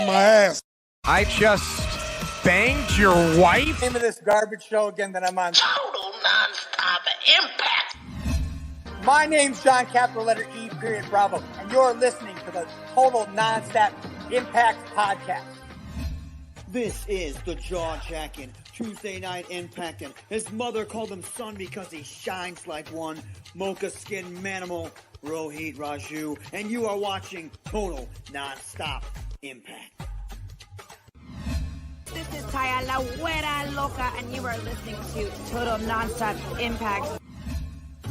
kicking my ass. I just banged your wife? Name of this garbage show again that I'm on. Total Nonstop Impact. My name's John, capital letter E, period, Bravo, and you're listening to the Total Nonstop Impact Podcast. This is the jaw-jacking Tuesday Night Impact, and his mother called him son because he shines like one. Mocha Skin Manimal, Rohit Raju, and you are watching Total Nonstop Impact. This is Taya La Güera Loca, and you are listening to Total Nonstop Impact.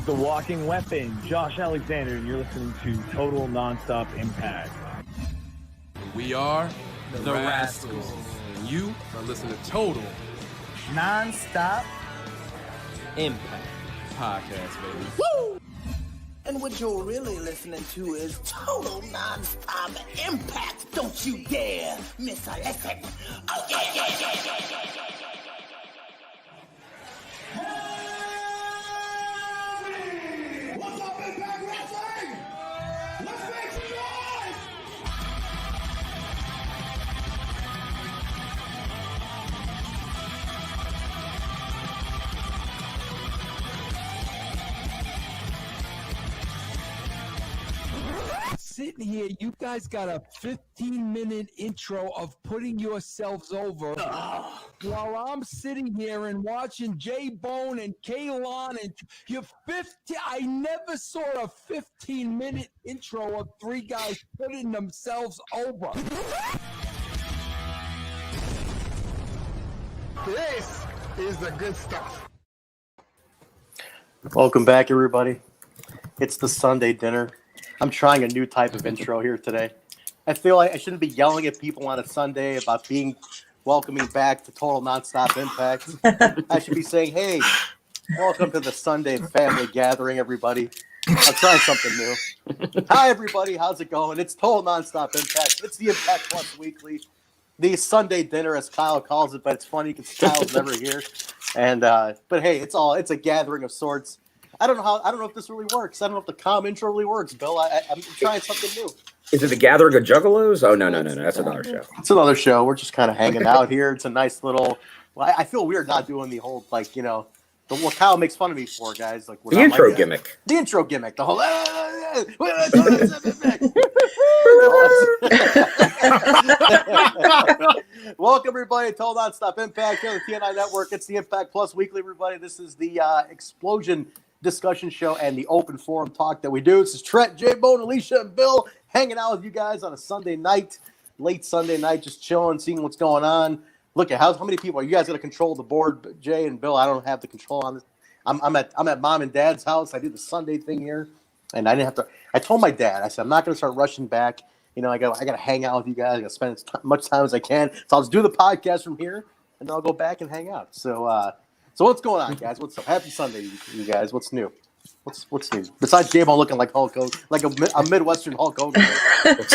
The Walking Weapon, Josh Alexander, and you're listening to Total Nonstop Impact. We are the Rascals, and you are listening to Total Nonstop Impact Podcast, baby. Woo! And what you're really listening to is Total Nonstop Impact. Don't you dare miss a listen. Oh, yeah. What's up, Impact Wrestling? Let's make some noise! Sitting here, you guys got a 15-minute intro of putting yourselves over while I'm sitting here and watching J-Bone and Kalon and you're 50. I never saw a 15-minute intro of three guys putting themselves over. This is the good stuff. Welcome back, everybody. It's the Sunday dinner. I'm trying a new type of intro here today. I feel like I shouldn't be yelling at people on a Sunday about being welcoming back to Total Nonstop Impact. I should be saying, hey, welcome to the Sunday family gathering, everybody. I'm trying something new. Hi, everybody. How's it going? It's Total Nonstop Impact. It's the Impact Plus Weekly. The Sunday dinner, as Kyle calls it, but it's funny because Kyle's never here. And but hey, it's a gathering of sorts. I don't know if this really works. I don't know if the calm intro really works, Bill. I'm trying something new. Is it the Gathering of Juggalos? Oh, no. That's another show. It's another show. We're just kind of hanging out here. It's a nice little. Well, I feel weird not doing the whole what Kyle makes fun of me for, guys. Like the intro gimmick. The intro gimmick. The whole. Welcome everybody to Total Nonstop Impact here on the TNI Network. It's the Impact Plus Weekly, everybody. This is the Xplosion discussion show and the open forum talk that we do. This is Trent, J-Bone, Alicia, and Bill hanging out with you guys on a Sunday night, late Sunday night, just chilling, seeing what's going on. Look at how many people are you guys going to control the board, Jay and Bill? I don't have the control on this. I'm at mom and dad's house. I do the Sunday thing here, and I didn't have to. I told my dad, I said I'm not going to start rushing back. I got to hang out with you guys. I got to spend as much time as I can. So I'll just do the podcast from here, and then I'll go back and hang out. So what's going on, guys? What's up? Happy Sunday, you guys. What's new? What's new? Besides J-Bone looking like Hulk Hogan, like a Midwestern Hulk Hogan. Let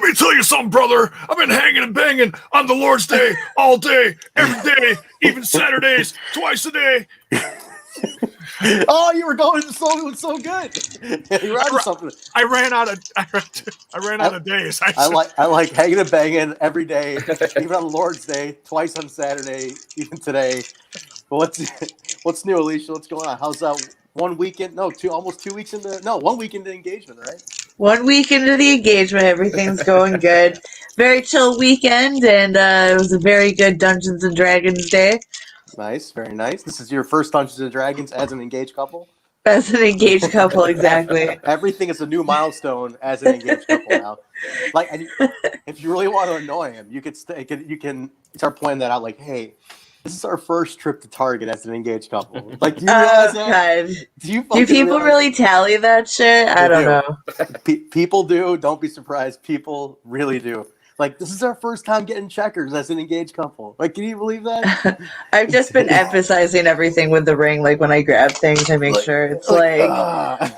me tell you something, brother. I've been hanging and banging on the Lord's Day all day, every day, even Saturdays, twice a day. Oh, you were going so good. You were on something. I ran out of days. I like hanging and banging every day, even on the Lord's Day, twice on Saturday, even today. But what's new, Alicia? What's going on? How's that 1 weekend? No, almost 2 weeks into 1 week into engagement, right? 1 week into the engagement, everything's going good. Very chill weekend, and it was a very good Dungeons and Dragons day. Nice, very nice. This is your first Dungeons and Dragons as an engaged couple? As an engaged couple, exactly. Everything is a new milestone as an engaged couple now. Like, if you really want to annoy him, you can start pointing that out. Like, hey, this is our first trip to Target as an engaged couple. Like, do you realize that? God. Do people really tally that shit? I don't know. People do. Don't be surprised. People really do. Like, this is our first time getting checkers as an engaged couple. Like, can you believe that? I've just been emphasizing everything with the ring. Like, when I grab things, I make sure it's like.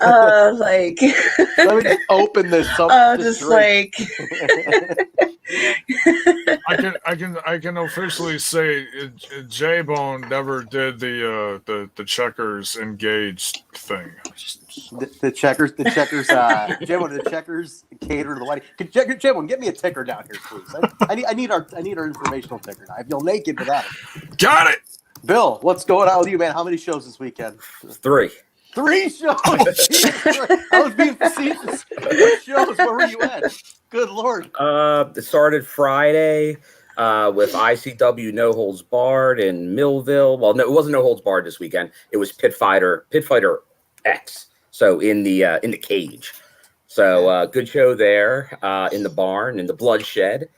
Let me just open this up. Just like. I can officially say J-Bone never did the checkers engaged thing. The checkers. J-Bone, the checkers cater to the wedding. J-Bone, get me a ticker down here, please. I need our informational ticker now. I feel naked without it. Got it. Bill, what's going on with you, man? How many shows this weekend? 3. 3 shows. I was being facetious. 3 shows. Where were you at? Good Lord. It started Friday with ICW No Holds Barred in Millville. Well, no, it wasn't No Holds Barred this weekend. It was Pit Fighter X. So in the cage. So good show there in the barn, in the bloodshed.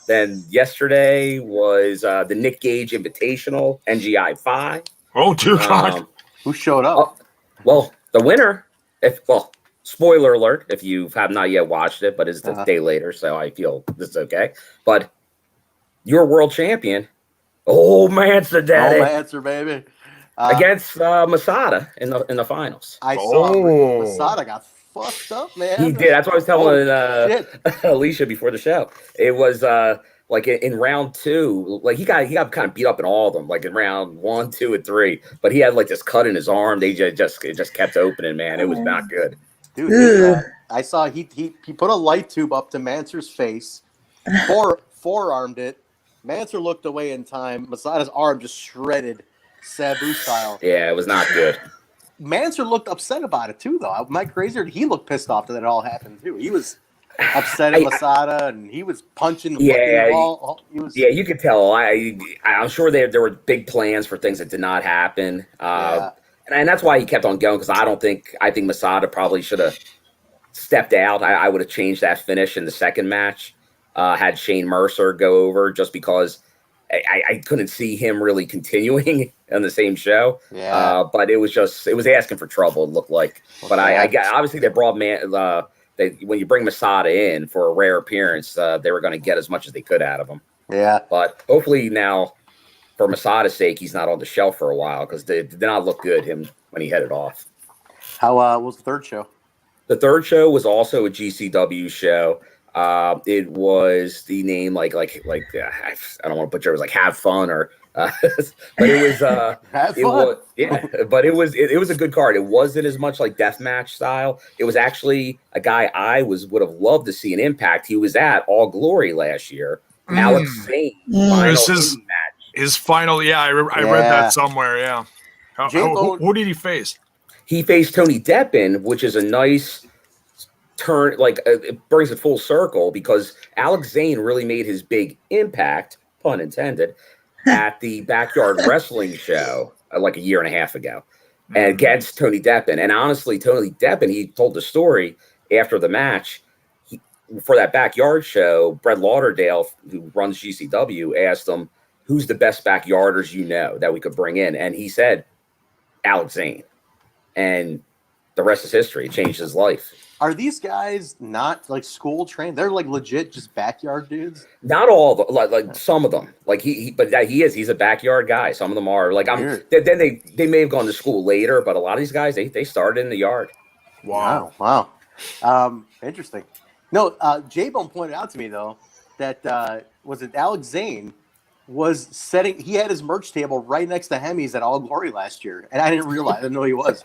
Then yesterday was the Nick Gage Invitational, NGI 5. Oh, dear God. Who showed up? Well, the winner, spoiler alert, if you have not yet watched it, but it's the day later, so I feel this is okay. But your world champion, Manser Daddy. Manser, baby. Against Masada in the finals. I saw Masada got fucked up, man. He did. That's what I was telling Alicia before the show. It was like in round 2, like he got kind of beat up in all of them, like in round 1, 2, and 3. But he had like this cut in his arm. It just kept opening, man. It was not good. Dude, I saw he put a light tube up to Manser's face, forearmed it. Manser looked away in time. Masada's arm just shredded, Sabu style. Yeah, it was not good. Manser looked upset about it too, though. Am I crazy? Or he looked pissed off that it all happened too. He was upset at Masada, and he was punching the wall. Yeah, you could tell. I'm sure there were big plans for things that did not happen. And that's why he kept on going, because I think Masada probably should have stepped out. I would have changed that finish in the second match. Had Shane Mercer go over, just because I couldn't see him really continuing on the same show. Yeah. But it was asking for trouble, it looked like. But obviously they brought when you bring Masada in for a rare appearance, they were going to get as much as they could out of him. Yeah. But hopefully now, for Masada's sake, he's not on the shelf for a while, because they did not look good when he headed off. How was the third show? The third show was also a GCW show. It was the name I don't want to butcher. It was like Have Fun but it was Have Fun. But it was a good card. It wasn't as much like deathmatch style. It was actually a guy I would have loved to see in Impact. He was at All Glory last year. Alex Zane. His final. Yeah, I read that somewhere. Yeah. Who did he face? He faced Tony Deppen, which is a nice turn, it brings it full circle, because Alex Zane really made his big impact, pun intended, at the Backyard Wrestling show like a year and a half ago, and against Tony Deppen. And honestly, Tony Deppen, he told the story after the match. For that Backyard show, Brett Lauderdale, who runs GCW, asked him, "Who's the best backyarders you know that we could bring in?" And he said, "Alex Zane." And the rest is history. It changed his life. Are these guys not like school trained? They're like legit just backyard dudes? Not all, like some of them. Like he's a backyard guy. Some of them are then they may have gone to school later, but a lot of these guys they started in the yard. Wow. Interesting. No, J-Bone pointed out to me though that was it Alex Zane was he had his merch table right next to HEMI's at All Glory last year, and I didn't realize. I didn't know he was.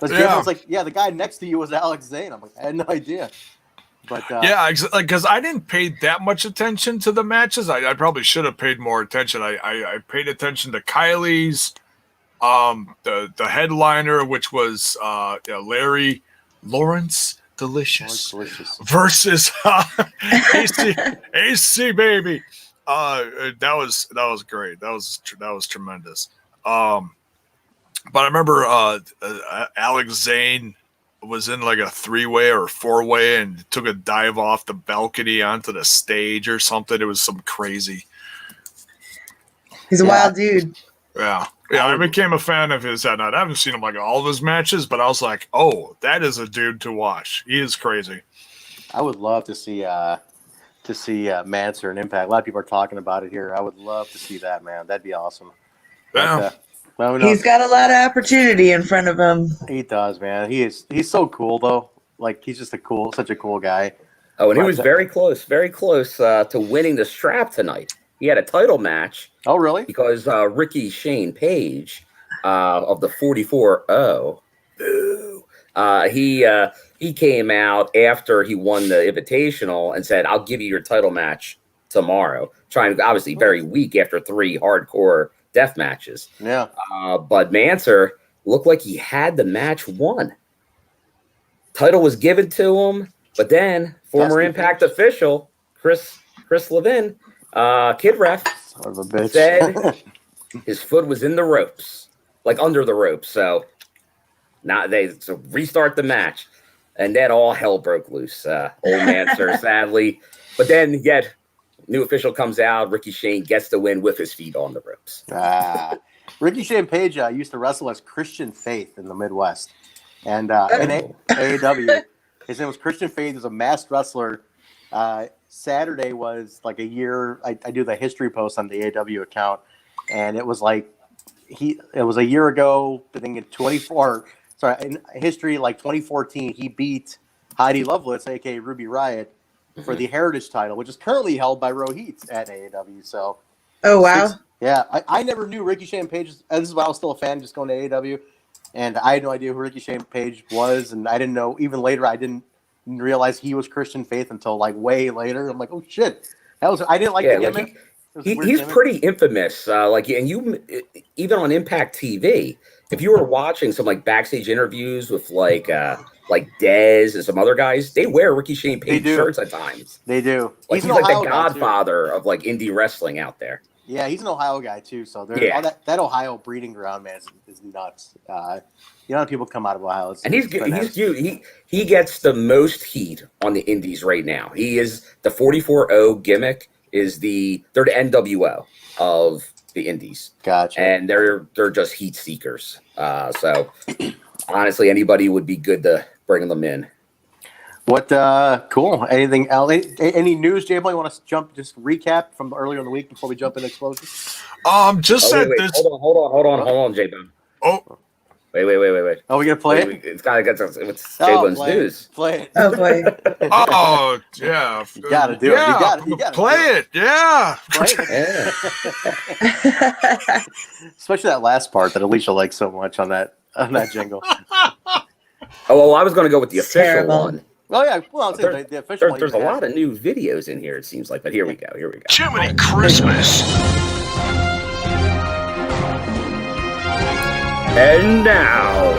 But J-Bone's like, the guy next to you was Alex Zane. I'm like, I had no idea. But because I didn't pay that much attention to the matches. I probably should have paid more attention. I paid attention to Kylie's, the headliner, which was Larry Lawrence Delicious versus AC baby. That was great. That was tremendous. But I remember Alex Zane was in like a 3-way or 4-way and took a dive off the balcony onto the stage or something. It was some crazy. He's a wild dude. Yeah. I became a fan of his that night. I haven't seen him like all of his matches, but I was like, oh, that is a dude to watch. He is crazy. I would love to see Manser and Impact. A lot of people are talking about it here. I would love to see that, man. That'd be awesome. Yeah. He's got a lot of opportunity in front of him. He does, man. He's so cool though. Like he's just such a cool guy. Oh, and he was very close to winning the strap tonight. He had a title match. Oh, really? Because Ricky Shane Page of the 44-0, he came out after he won the Invitational and said, "I'll give you your title match tomorrow." Trying to, obviously very weak after 3 hardcore death matches. Yeah. But Manser looked like he had the match won. Title was given to him, but then former Impact official Chris Levin, Kid Ref, son of a bitch, said his foot was in the ropes, like under the ropes. So restart the match, and then all hell broke loose. Old Manser, sadly, but then yet new official comes out. Ricky Shane gets the win with his feet on the ropes. Ricky Shane Page used to wrestle as Christian Faith in the Midwest, and in AEW, his name was Christian Faith. He was a masked wrestler. Saturday was like a year. I do the history post on the AEW account, and it was like it was a year ago. I think in history, like 2014, he beat Heidi Lovelace, aka Ruby Riott, for the Heritage title, which is currently held by Rohit at AEW. So, oh wow, I never knew Ricky Shane Page. This is why I was still a fan, just going to AEW, and I had no idea who Ricky Shane Page was, and I didn't know. Even later, I didn't realize he was Christian Faith until like way later. I'm like, oh shit, I didn't like the gimmick. He's pretty infamous. And you even on Impact TV, if you were watching some like backstage interviews with like Dez and some other guys, they wear Ricky Shane Page shirts at times. They do. Like he's like the godfather of like indie wrestling out there. Yeah, he's an Ohio guy too. So all that Ohio breeding ground, man, is nuts. You know, people come out of Ohio, and he gets the most heat on the indies right now. He is the 44-0 gimmick. They're the NWO of the indies. Gotcha. And they're just heat seekers. So honestly, anybody would be good to bring them in. What cool. Anything else? Any news, J-Boy? You want to just recap from earlier in the week before we jump into Xplosion? Hold on, J-Bone. Oh. Wait. Oh, we gonna play it? It's gotta get it's J-Bone's news. Play it. Oh boy. Oh yeah. You gotta do it. You gotta play it. Yeah. Especially that last part that Alicia likes so much on that jingle. Oh well, I was gonna go with the official one. Oh yeah, well I'll say the official one. There's a lot of new videos in here, it seems like, but here we go. Jiminy Christmas. And now,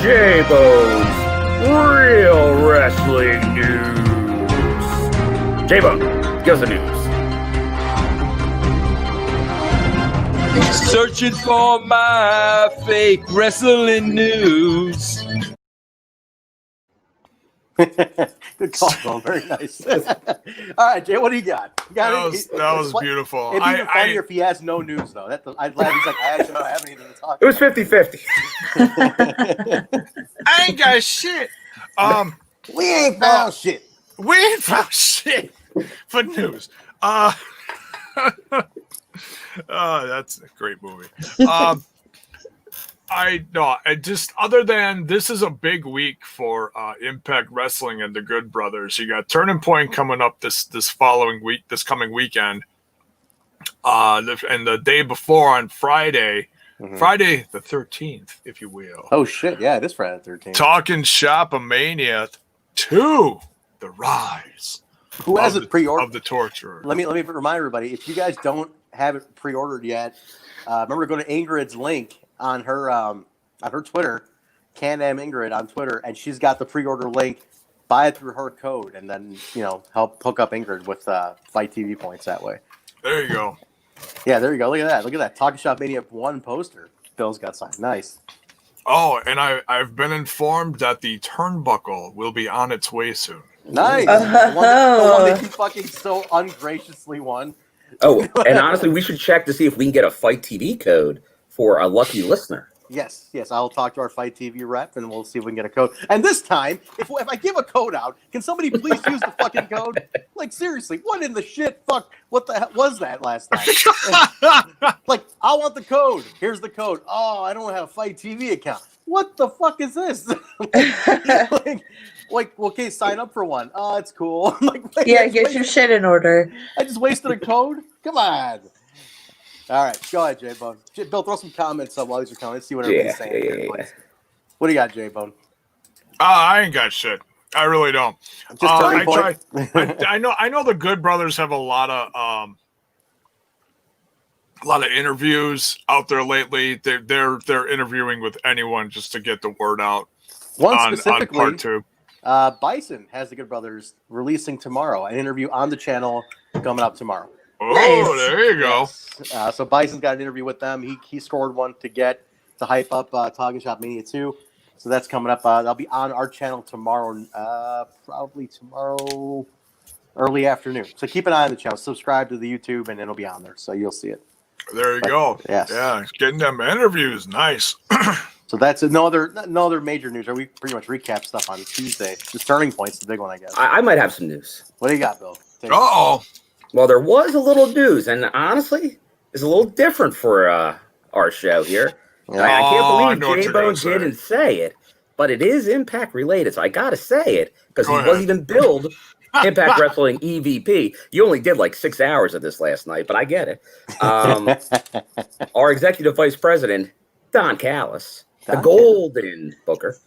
J-Bone's Real Wrestling News. J-Bone, give us the news. Searching for my fake wrestling news. Good call, Bone. Very nice. All right, Jay, what do you got? That was beautiful. It'd be even funnier if he has no news, though. I'd laugh. He's like, I actually don't have anything to talk about. It was 50-50. I ain't got shit. We ain't found shit. We ain't found shit for news. That's a great movie. I just other than this is a big week for Impact Wrestling and the Good Brothers. You got Turning Point coming up this coming weekend, and the day bore on Friday, Friday the 13th, if you will. Oh shit! Yeah, it is Friday the 13th. Talking Shop-A-Mania 2: The Rise. Who has it pre-ordered? Of the Torturer. Let me remind everybody, if you guys don't have it pre-ordered yet, remember to go to Ingrid's link on her Twitter, Can-Am Ingrid on Twitter, and she's got the pre-order link. Buy it through her code, and then help hook up Ingrid with Fight TV points that way. There you go. Yeah, there you go. Look at that. Look at that. Talking Shop Mania 1 poster. Bill's got signed. Nice. Oh, and I've been informed that the turnbuckle will be on its way soon. Nice. The one that you fucking so ungraciously won. Oh, and honestly, we should check to see if we can get a Fight TV code for a lucky listener. Yes, I'll talk to our Fight TV rep, and we'll see if we can get a code. And this time, if I give a code out, can somebody please use the fucking code? Like, seriously, what in the shit? Fuck, what the hell was that last time? Like, I want the code. Here's the code. Oh, I don't have a Fight TV account. What the fuck is this? like, okay, sign up for one. Oh, it's cool. I'm like, wait, Yeah, get your shit in order. I just wasted a code? Come on. All right, go ahead, J-Bone. Bill, throw some comments up while these are coming. Let's see what everybody's saying. Yeah. What do you got, J-Bone? I ain't got shit. I really don't. Just I know the Good Brothers have a lot of interviews out there lately. They're interviewing with anyone just to get the word out. One on specifically, part 2. Bison has the Good Brothers releasing tomorrow an interview on the channel coming up tomorrow. Oh, nice. There you go. So Bison's got an interview with them. He scored one to hype up Talking Shop Mania 2. So that's coming up. That'll be on our channel tomorrow, probably tomorrow early afternoon. So keep an eye on the channel. Subscribe to the YouTube, and it'll be on there. So you'll see it. There you go. Yes. Yeah, getting them interviews. Nice. So that's it. No other major news. We pretty much recap stuff on Tuesday. The Turning Point's the big one, I guess. I might have some news. What do you got, Bill? Uh-oh. Well, there was a little news, and honestly, it's a little different for our show here. Yeah. I can't believe J-Bone didn't say it, but it is Impact related, so I got to say it because he wasn't even billed Impact Wrestling EVP. You only did like 6 hours of this last night, but I get it. Our executive vice president, Don Callis, the Golden Booker,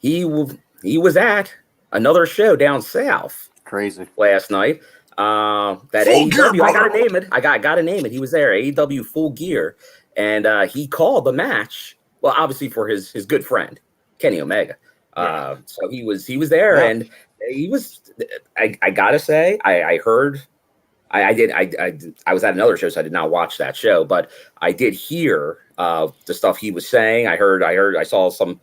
he was at another show down south. Crazy. Last night. That AEW, I gotta name it. I gotta name it. He was there, AEW Full Gear, and he called the match. Well, obviously for his good friend Kenny Omega. So he was there, and he was. I gotta say, I heard. I was at another show, so I did not watch that show, but I did hear the stuff he was saying. I saw some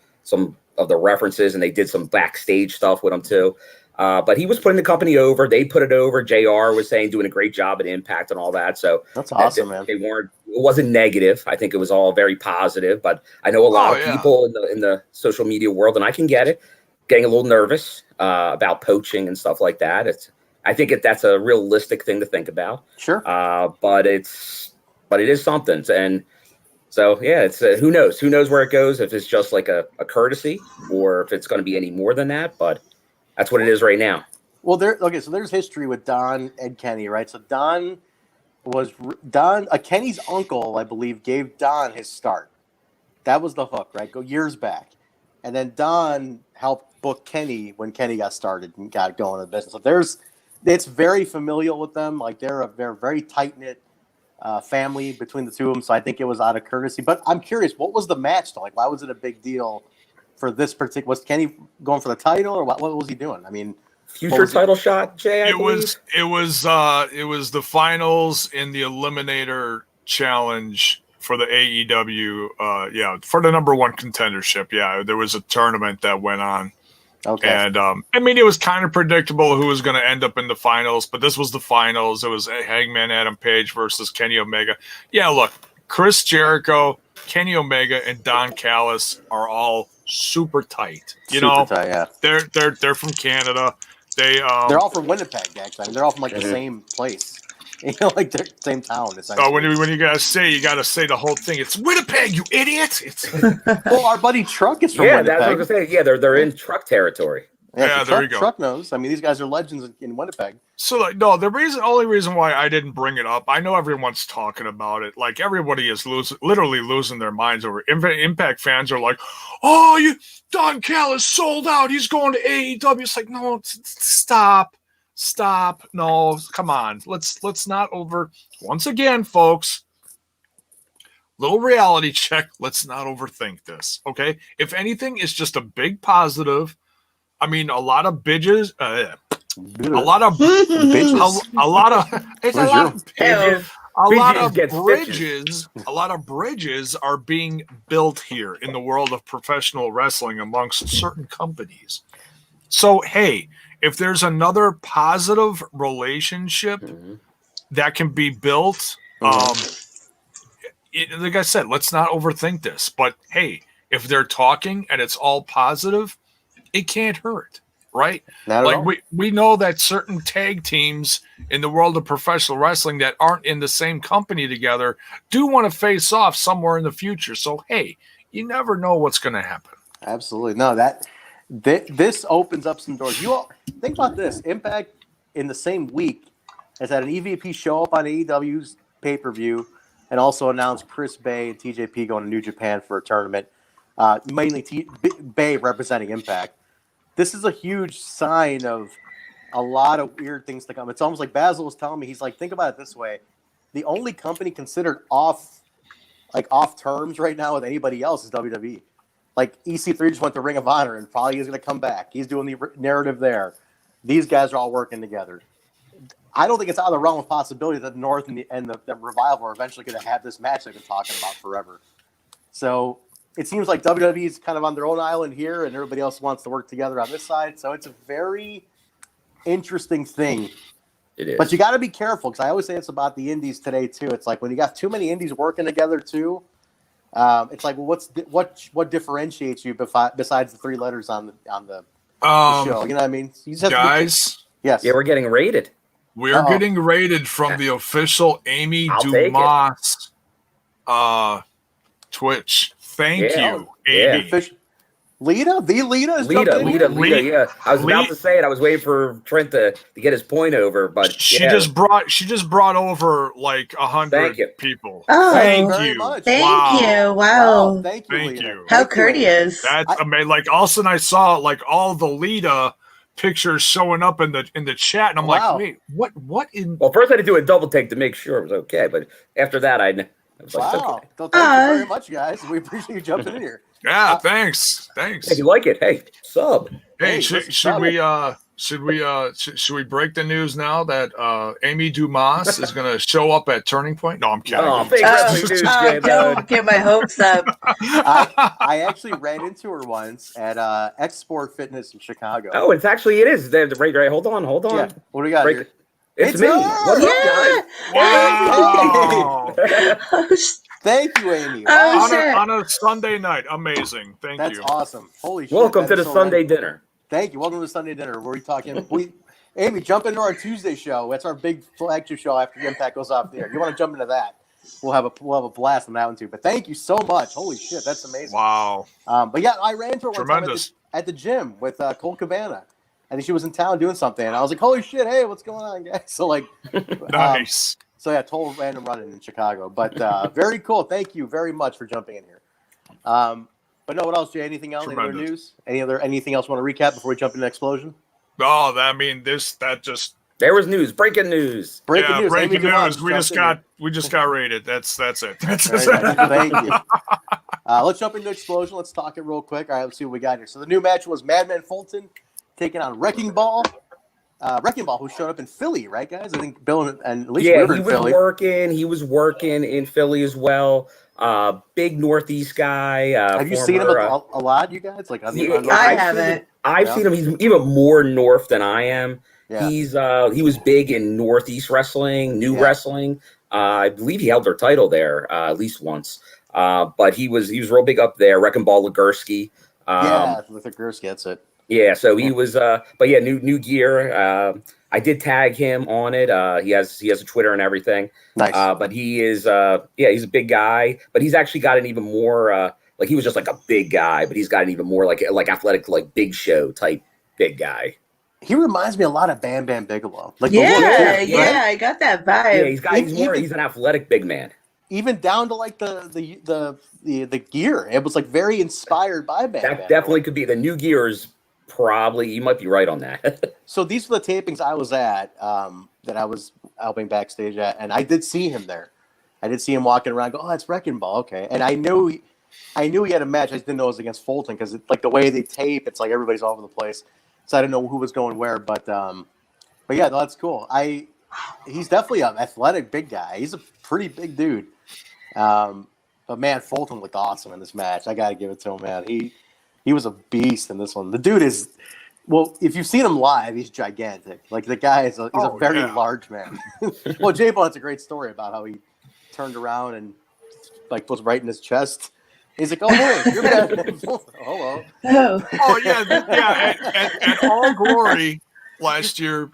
of the references, and they did some backstage stuff with him too. But he was putting the company over. They put it over. JR was saying doing a great job at Impact and all that. So that's awesome, man. It wasn't negative. I think it was all very positive. But I know a lot of people in the social media world, and I can get it, getting a little nervous about poaching and stuff like that. I think that's a realistic thing to think about. Sure. But it is something. And so, yeah, it's who knows? Who knows where it goes, if it's just like a courtesy or if it's going to be any more than that. But that's what it is right now. Well, so there's history with Don and Kenny, right? So Kenny's uncle, I believe, gave Don his start. That was the hook, right? Go years back. And then Don helped book Kenny when Kenny got started and got going in the business. So it's very familial with them. Like they're a very tight-knit family between the two of them. So I think it was out of courtesy. But I'm curious, what was the match though? Like, why was it a big deal for this particular? Was Kenny going for the title, or what was he doing? I mean, future title shot, Jay. It was the finals in the Eliminator Challenge for the AEW. For the number one contendership. Yeah, there was a tournament that went on. Okay. And I mean, it was kind of predictable who was going to end up in the finals, but this was the finals. It was Hangman Adam Page versus Kenny Omega. Yeah, look, Chris Jericho, Kenny Omega, and Don Callis are all super tight. Tight, yeah. They're from Canada. They're all from Winnipeg, actually. I mean, they're all from like the same place. Like the same town. Oh, when you gotta say the whole thing. It's Winnipeg, you idiot! Well, our buddy Truck is from Winnipeg. That's what I was gonna say. Yeah, they're in Truck territory. Yeah, there you go. Truck knows. I mean, these guys are legends in Winnipeg. So, the only reason why I didn't bring it up, I know everyone's talking about it. Like, everybody is literally losing their minds over it. Impact fans are like, "Oh, Don Callis sold out. He's going to AEW." It's like, no, stop. No, come on. Let's not once again, folks. Little reality check. Let's not overthink this. Okay. If anything, it's just a big positive. I mean, a lot of bridges are being built here in the world of professional wrestling amongst certain companies. So, hey, if there's another positive relationship that can be built, like I said, let's not overthink this. But hey, if they're talking and it's all positive, it can't hurt, right? Not at Like all. we know that certain tag teams in the world of professional wrestling that aren't in the same company together do want to face off somewhere in the future. So hey, you never know what's going to happen. Absolutely. No, this opens up some doors. You all think about this. Impact in the same week has had an EVP show up on AEW's pay-per-view and also announced Chris Bay and TJP going to New Japan for a tournament, mainly Bay representing Impact. This is a huge sign of a lot of weird things to come. It's almost like Basil was telling me, he's like, think about it this way. The only company considered off terms right now with anybody else is WWE. Like EC3 just went to Ring of Honor and probably is going to come back. He's doing the narrative there. These guys are all working together. I don't think it's out of the realm of possibility that the North and the Revival are eventually going to have this match they've been talking about forever. So it seems like WWE is kind of on their own island here, and everybody else wants to work together on this side. So it's a very interesting thing. It is. But you got to be careful, because I always say it's about the indies today too. It's like when you got too many indies working together too. It's like, well, what differentiates you besides the three letters on the show? You know what I mean? You just have Guys, yes, Yeah, we're getting rated. we're getting rated from the official Amy I'll take Dumas Twitch. Thank you, Amy. Lita is Lita, jumping in? yeah. I was about to say it. I was waiting for Trent to get his point over, but She just brought over like 100 people. Oh, Thank very you. much. Thank you. Wow. Thank you, Thank Lita. you. How Thank you, Lita. courteous. That's amazing. Like all of a sudden I saw like all the Lita pictures showing up in the chat, and I'm Wow. like, wait, what in? Well, first I had to do a double take to make sure it was okay, but after that I was like, it's Wow. okay. Well, thank you very much, guys. We appreciate you jumping in here. Yeah, thanks. If you like it, hey, sub. Hey, Hey, should listen, we break the news now that Amy Dumas is going to show up at Turning Point? No, I'm kidding. Oh, fake wrestling news, J-Bone. Don't get my hopes up. I actually ran into her once at X-Sport Fitness in Chicago. Oh, it is. Right. Hold on. Yeah. What do we got Break- here? It's me. her! What's up, guys? Wow. Thank you, Amy. Oh, on, sure. on a Sunday night. Amazing. Thank That's you. awesome. Holy shit. Welcome that to is the so Sunday rad. dinner. Thank you. Welcome to the Sunday dinner. Where we talking? Amy, jump into our Tuesday show. That's our big flagship show after the Impact goes off the air. You want to jump into that? We'll have a blast on that one too. But thank you so much. Holy shit, that's amazing. Wow. But yeah, I ran into her one time Tremendous. at the gym with Cole Cabana. I think she was in town doing something, and I was like, "Holy shit! Hey, what's going on, guys?" So like, Nice. so yeah, total random run-in in Chicago, but very cool. Thank you very much for jumping in here. But no, what else, Jay? Anything else? Any other Tremendous. news? Anything else you want to recap before we jump into Xplosion? Oh, that just There was news. Breaking news. Breaking news. breaking Amy Dumas news. We just got rated. That's it. Very nice. Thank you. Let's jump into Xplosion. Let's talk it real quick. All right, let's see what we got here. So the new match was Madman Fulton taking on Wrecking Ball. Wrecking Ball, who showed up in Philly, right, guys? I think Bill and Alicia Yeah, were he in was Philly. working. He was working in Philly as well. Big Northeast guy. Have you seen him a lot, you guys? Like, I haven't. I've seen him. He's even more north than I am. Yeah. He was big in Northeast wrestling, new wrestling. I believe he held their title there at least once. But he was real big up there. Wrecking Ball Legursky. Legursky, that's it. Yeah, so he was. But yeah, new gear. I did tag him on it. He has a Twitter and everything. Nice. But he is. He's a big guy. But he's actually got an even more. Like he was just like a big guy, but he's got an even more like athletic, like Big Show type big guy. He reminds me a lot of Bam Bam Bigelow. Like Yeah, I got that vibe. Yeah, he's an athletic big man. Even down to like the gear. It was like very inspired by Bam Bam. That definitely could be the new gears. Probably, you might be right on that. So these were the tapings I was at that I was helping backstage at, and I did see him there. I did see him walking around. Go, oh, that's Wrecking Ball, okay. And I knew he had a match. I just didn't know it was against Fulton because like the way they tape, it's like everybody's all over the place. So I didn't know who was going where. But yeah, no, that's cool. He's definitely an athletic big guy. He's a pretty big dude. But man, Fulton looked awesome in this match. I got to give it to him, man. He was a beast in this one. The dude is, well, if you've seen him live, he's gigantic. Like the guy is a very large man. Well, J-Bone has a great story about how he turned around and like was right in his chest. He's like, "Oh hey, you're Madman Fulton. Hello." Oh yeah, and All Glory last year,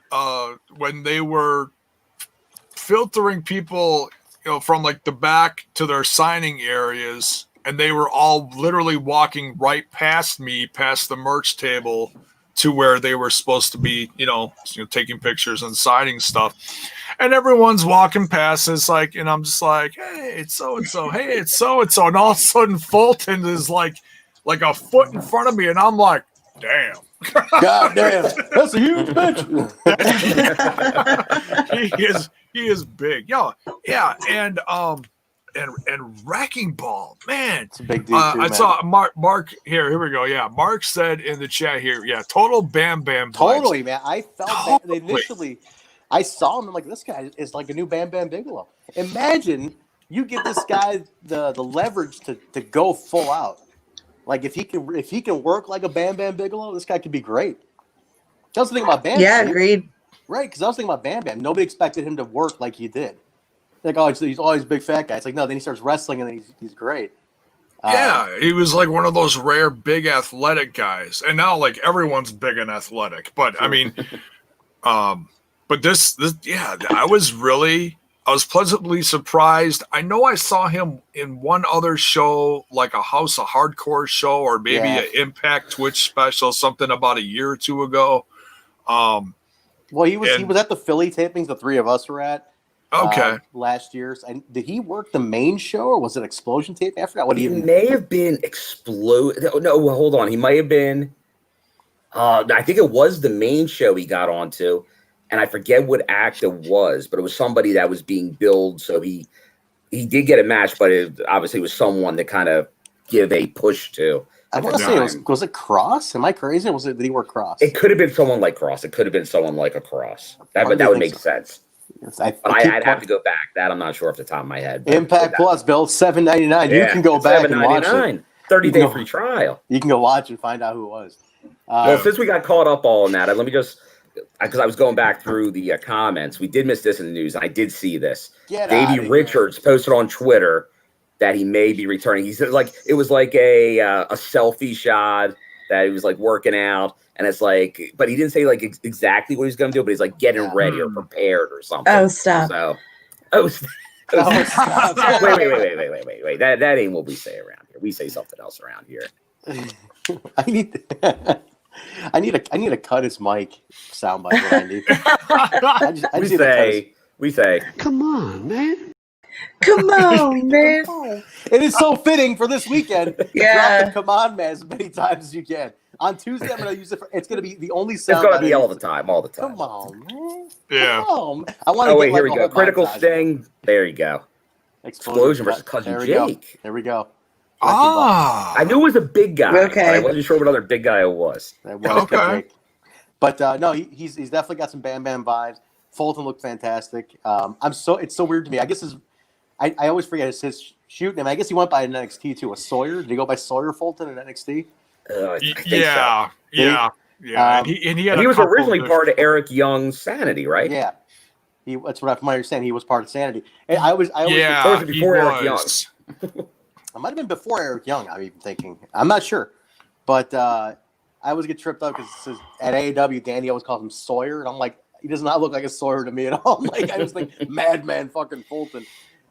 when they were filtering people, from like the back to their signing areas, and they were all literally walking right past me, past the merch table, to where they were supposed to be, taking pictures and signing stuff. And everyone's walking past. It's like, and I'm just like, hey, it's so and so. Hey, it's so and so. And all of a sudden, Fulton is like a foot in front of me, and I'm like, damn. God damn, that's a huge bitch. he is big. Yeah, and Wrecking Ball, man. It's a big dude too, I man. saw Mark here we go. Yeah, Mark said in the chat here, yeah, total Bam Bam vibes. Totally, man. I felt that initially. I saw him. I'm like, this guy is like a new Bam Bam Bigelow. Imagine you give this guy the leverage to go full out. Like if he can work like a Bam Bam Bigelow, this guy could be great. I was thinking about Bam. Yeah, Bam. agreed. Right, because I was thinking about Bam Bam. Nobody expected him to work like he did. Like, oh, he's always a big fat guy. It's like, no, then he starts wrestling and then he's great. Yeah, he was like one of those rare big athletic guys. And now like everyone's big and athletic. But I mean, but this yeah, I was pleasantly surprised. I know I saw him in one other show, like a House of Hardcore show, or maybe an Impact Twitch special, something about a year or two ago. Well, he was at the Philly tapings the three of us were at. Okay. Last year's. And did he work the main show or was it Xplosion tape? I forgot what he may have been No, well, hold on. He might have been. I think it was the main show he got onto, and I forget what act it was, but it was somebody that was being billed. So he did get a match, but it obviously was someone to kind of give a push to. I want to say was it Cross? Am I crazy? Or did he work Cross? It could have been someone like Cross. It could have been someone like a Cross. That would make sense. I'd have to go back. That I'm not sure off the top of my head. Impact Plus, Bill, $7.99. You can go back and watch it. 30-day free trial. You can go watch and find out who it was. Well, since we got caught up all in that, let me just, because I was going back through the comments. We did miss this in the news. I did see this. Davey Richards posted on Twitter that he may be returning. He said it was like a selfie shot that he was like working out. And it's like, but he didn't say like exactly what he's going to do, but he's like getting ready or prepared or something. Oh, stop. So, stop. Wait. That ain't what we say around here. We say something else around here. I need to cut his mic soundbite. What I need. We say, come on, man. Come on, man. It is so fitting for this weekend. Yeah. Drop the come on, man, as many times as you can. On Tuesday, I'm going to use it. It's going to be the only sound. It's going to be all the time. Come on, man. Yeah. Come on. I want to. Oh wait, here we go. Critical Sting. There you go. Xplosion versus Cousin Jake. There we go. I knew it was a big guy. Okay. But I wasn't sure what other big guy it was. Okay. But no, he's definitely got some Bam Bam vibes. Fulton looked fantastic. It's so weird to me. I guess I always forget his shoot name. I guess he went by an NXT too. A Sawyer. Did he go by Sawyer Fulton in NXT? Yeah. And he was originally part of Eric Young's Sanity, right? Yeah. That's what from my understanding. He was part of Sanity. And I always before Eric Young. It might have been before Eric Young. I'm even thinking. I'm not sure, but I always get tripped up because at AEW, Danny always calls him Sawyer, and I'm like, he does not look like a Sawyer to me at all. Like I just think Madman fucking Fulton.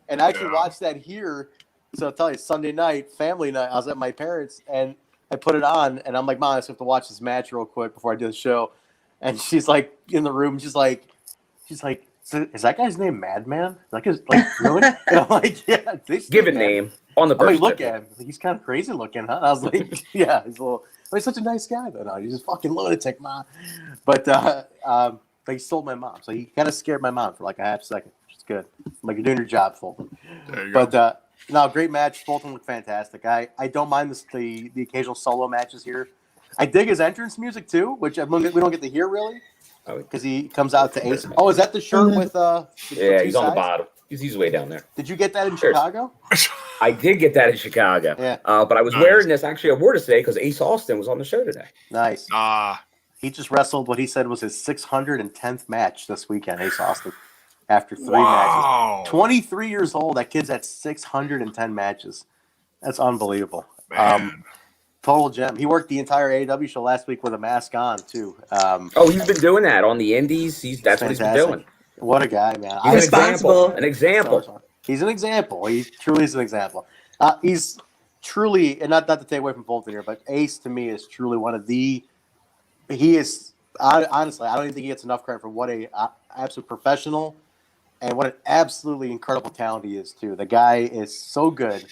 And I actually watched that here. So I'll tell you, Sunday night, family night, I was at my parents, and I put it on, and I'm like, Mom, I just have to watch this match real quick before I do the show. And she's like in the room, she's like, so is that guy's name Madman? Really? And I'm like, yeah. Give a name on the birth look at him. He's kind of crazy looking, huh? And I was like, yeah, he's such a nice guy, though. No, he's just fucking lunatic, Mom. But he stole my mom, so he kind of scared my mom for like a half second, which is good. I'm like, you're doing your job, Fulton. There you go. But no, great match. Fulton looked fantastic. I don't mind the occasional solo matches here. I dig his entrance music too, which we don't get to hear really. Because he comes out to Ace. Oh, is that the shirt with yeah, he's on the bottom. He's way down there. Did you get that in Chicago? I did get that in Chicago. Yeah. But I was wearing this. Actually, I wore it today because Ace Austin was on the show today. Nice. He just wrestled what he said was his 610th match this weekend, Ace Austin. after 3 matches. 23 years old. That kid's at 610 matches. That's unbelievable. Total gem. He worked the entire AEW show last week with a mask on too. He's been doing that on the indies. That's what he's been doing. What a guy, man. He's an example. He's an example. He truly is an example. He's truly, and not to take away from Fulton here, but Ace to me is truly one of the. He is honestly, I don't even think he gets enough credit for what a absolute professional and what an absolutely incredible talent he is too. The guy is so good.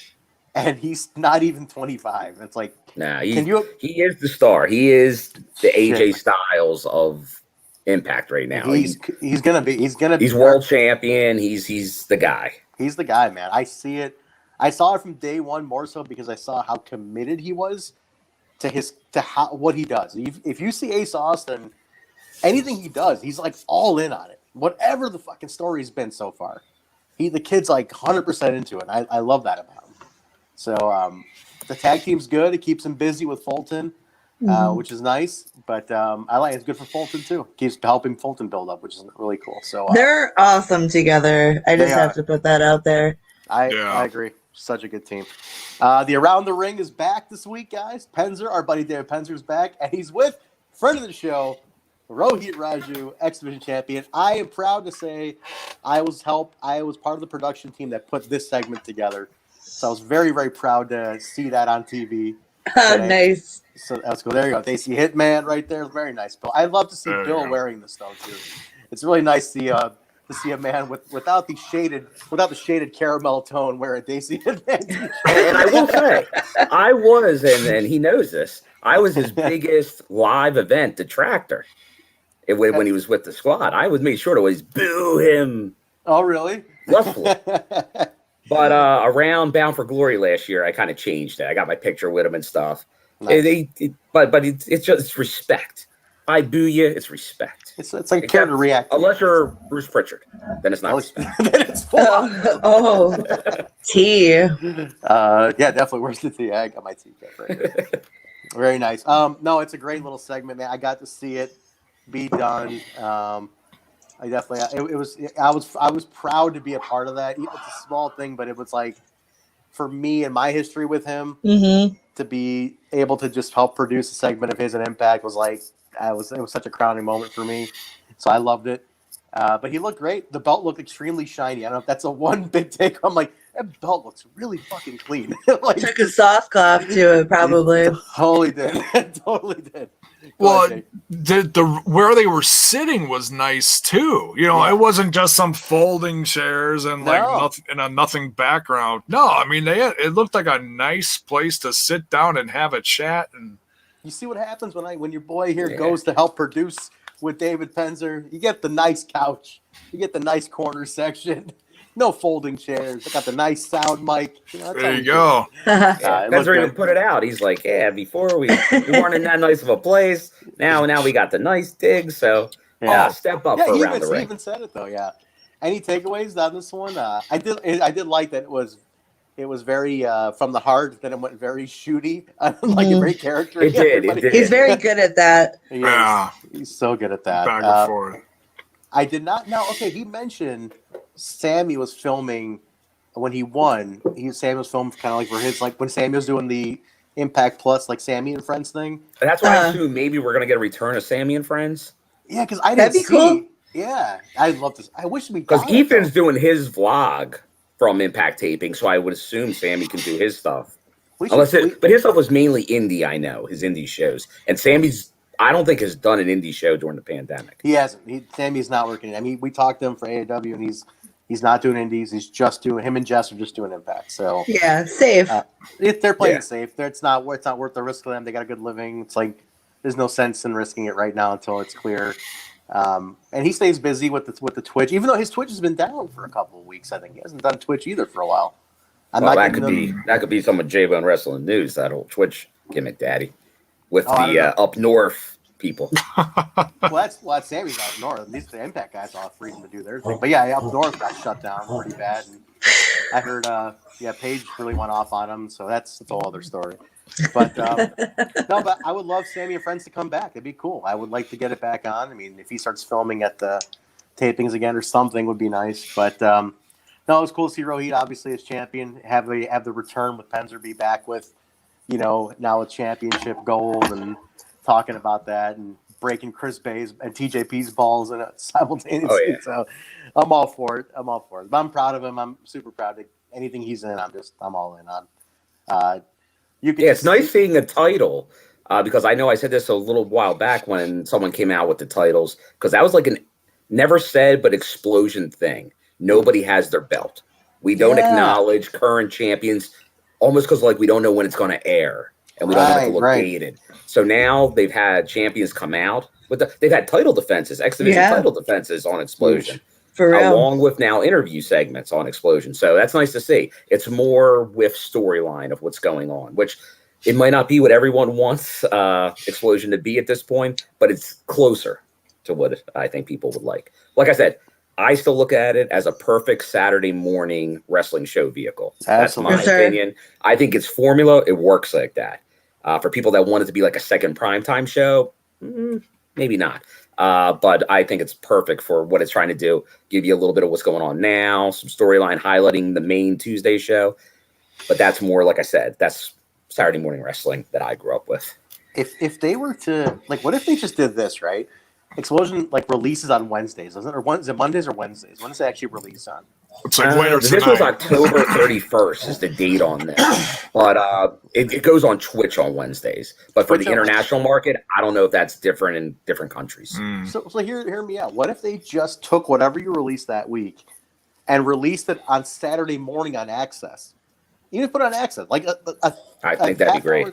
And he's not even 25. It's like, he is the star. He is the AJ Styles of Impact right now. He's world champion. He's the guy. He's the guy, man. I see it. I saw it from day one more so because I saw how committed he was to what he does. If you see Ace Austin, anything he does, he's like all in on it. Whatever the fucking story's been so far, the kid's like 100% into it. I love that about him. So the tag team's good. It keeps him busy with Fulton, which is nice. But I like it's good for Fulton too. Keeps helping Fulton build up, which is really cool. So they're awesome together. I just have to put that out there. I agree. Such a good team. The Around the Ring is back this week, guys. Penzer, our buddy David Penzer, is back, and he's with friend of the show, Rohit Raju, X-Division Champion. I am proud to say I was part of the production team that put this segment together. So I was very, very proud to see that on TV. Nice. So that's cool. There you go. They see Hitman right there. Very nice, Bill. I love to see Bill wearing this though too. It's really nice to see a man without the shaded caramel tone wearing a Daisy Hitman. And I will say, I was, and he knows this. I was his biggest live event detractor when he was with the squad. I would make sure to always boo him. Oh, really? Roughly. But around Bound for Glory last year, I kind of changed it. I got my picture with him and stuff. Nice. But it's just respect. I boo you. It's respect. It's like care to react. Unless you're Bruce Pritchard, then it's not respect. Then it's full on. Tea. Yeah, definitely. Where's the tea? I got my tea cup right here. Very nice. No, it's a great little segment, man. I got to see it be done. I definitely. I was proud to be a part of that. It's a small thing, but it was like for me and my history with him to be able to just help produce a segment of his and Impact was like it was such a crowning moment for me. So I loved it. But he looked great. The belt looked extremely shiny. I don't know if that's a one big take. I'm like, that belt looks really fucking clean. Like, took a soft cloth to it, probably. Totally did. Totally did. Well, where they were sitting was nice too. You know, it wasn't just some folding chairs and nothing in a nothing background. No, I mean it looked like a nice place to sit down and have a chat. And you see what happens when your boy here goes to help produce with David Penzer. You get the nice couch, you get the nice corner section. No folding chairs. They got the nice sound mic. There you go. That's where he put it out. He's like, before we weren't in that nice of a place. Now we got the nice dig. So step up for Around the Ring. He even said it though. Yeah. Any takeaways on this one? I did like that it was very from the heart. Then it went very shooty. Like a great character. It did. He's very good at that. He's so good at that. Back and forth. I did not know. Okay, he mentioned Sammy was filming when he won. Sammy was filming kind of like for his, like when Sammy was doing the Impact Plus, like Sammy and Friends thing. And that's why I assume maybe we're gonna get a return of Sammy and Friends. Yeah, because I didn't see. Cool. Yeah, I'd love to. I wish we because Ethan's doing his vlog from Impact taping, so I would assume Sammy can do his stuff. But his stuff was mainly indie. I know his indie shows, and Sammy's. I don't think has done an indie show during the pandemic. He hasn't. Sammy's not working. I mean, we talked to him for AEW, and he's not doing indies. He's just doing. Him and Jess are just doing Impact. So safe. They're playing safe. It's not worth the risk for them. They got a good living. It's like there's no sense in risking it right now until it's clear. And he stays busy with the Twitch, even though his Twitch has been down for a couple of weeks. I think he hasn't done Twitch either for a while. That could be some of J-Bone Wrestling News. That whole Twitch gimmick, Daddy. With the up north people. Well, that's Sammy's up north. At least the Impact guys all have freedom to do their thing. But yeah, up north got shut down pretty bad. And I heard, Paige really went off on him. So that's a whole other story. But but I would love Sammy and Friends to come back. It'd be cool. I would like to get it back on. I mean, if he starts filming at the tapings again or something would be nice. But no, it was cool to see Rohit obviously as champion. Have the return with Penzer be back with, now a championship gold and talking about that and breaking Chris Bay's and TJP's balls in it simultaneously. Oh, yeah. So I'm all for it. But I'm proud of him. I'm super proud of anything he's in. I'm all in on. It's nice seeing a title because I know I said this a little while back when someone came out with the titles, because that was like an never said but Xplosion thing. Nobody has their belt. We don't acknowledge current champions almost because we don't know when it's going to air and we don't want it to look dated. So now they've had champions come out they've had title defenses, X-Division title defenses on Xplosion. For real. Along with now interview segments on Xplosion. So that's nice to see. It's more with storyline of what's going on, which it might not be what everyone wants Xplosion to be at this point, but it's closer to what I think people would like. Like I said, I still look at it as a perfect Saturday morning wrestling show vehicle. Absolutely. That's my opinion. I think it's formula. It works like that. For people that want it to be like a second primetime show, maybe not. But I think it's perfect for what it's trying to do. Give you a little bit of what's going on now, some storyline highlighting the main Tuesday show. But that's more, like I said, that's Saturday morning wrestling that I grew up with. If they were to, what if they just did this, right? Xplosion releases on Wednesdays, isn't it? Or is it Mondays or Wednesdays? When does it actually release on? It's later this tonight. was October 31st is the date on this. But it goes on Twitch on Wednesdays. But for the international market, I don't know if that's different in different countries. So hear me out. What if they just took whatever you released that week and released it on Saturday morning on Access? You just put it on Access. I think that'd be great.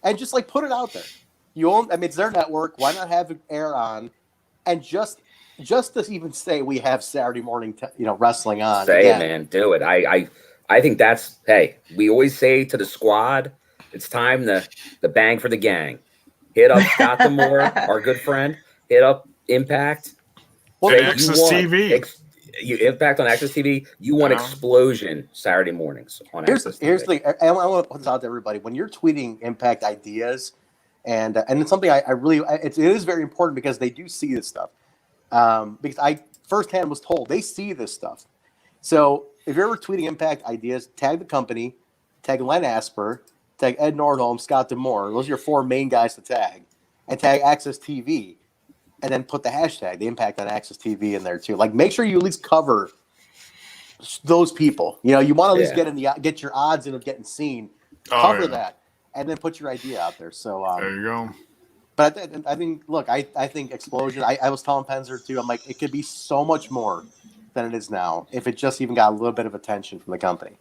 And just put it out there. It's their network. Why not have it air on? And just to even say we have Saturday morning, wrestling on. Say it, man. Do it. I think that's, hey, we always say to the squad, it's time to bang for the gang. Hit up Scott D'Amore, our good friend. Hit up Impact. Well, Access TV. Impact on Access TV. You want Xplosion Saturday mornings on Access TV. Here's the thing. I want to put this out to everybody. When you're tweeting Impact ideas, and it's something it is very important because they do see this stuff. Because I firsthand was told they see this stuff. So if you're ever tweeting Impact ideas, tag the company, tag Len Asper, tag Ed Nordholm, Scott D'Amore. Those are your four main guys to tag, and tag Access TV, and then put the hashtag, the Impact on Access TV, in there too. Make sure you at least cover those people. You want to at least get your odds in of getting seen. Cover that. And then put your idea out there. So there you go. But I think Xplosion. I was telling Penzer too. I'm like, it could be so much more than it is now if it just even got a little bit of attention from the company.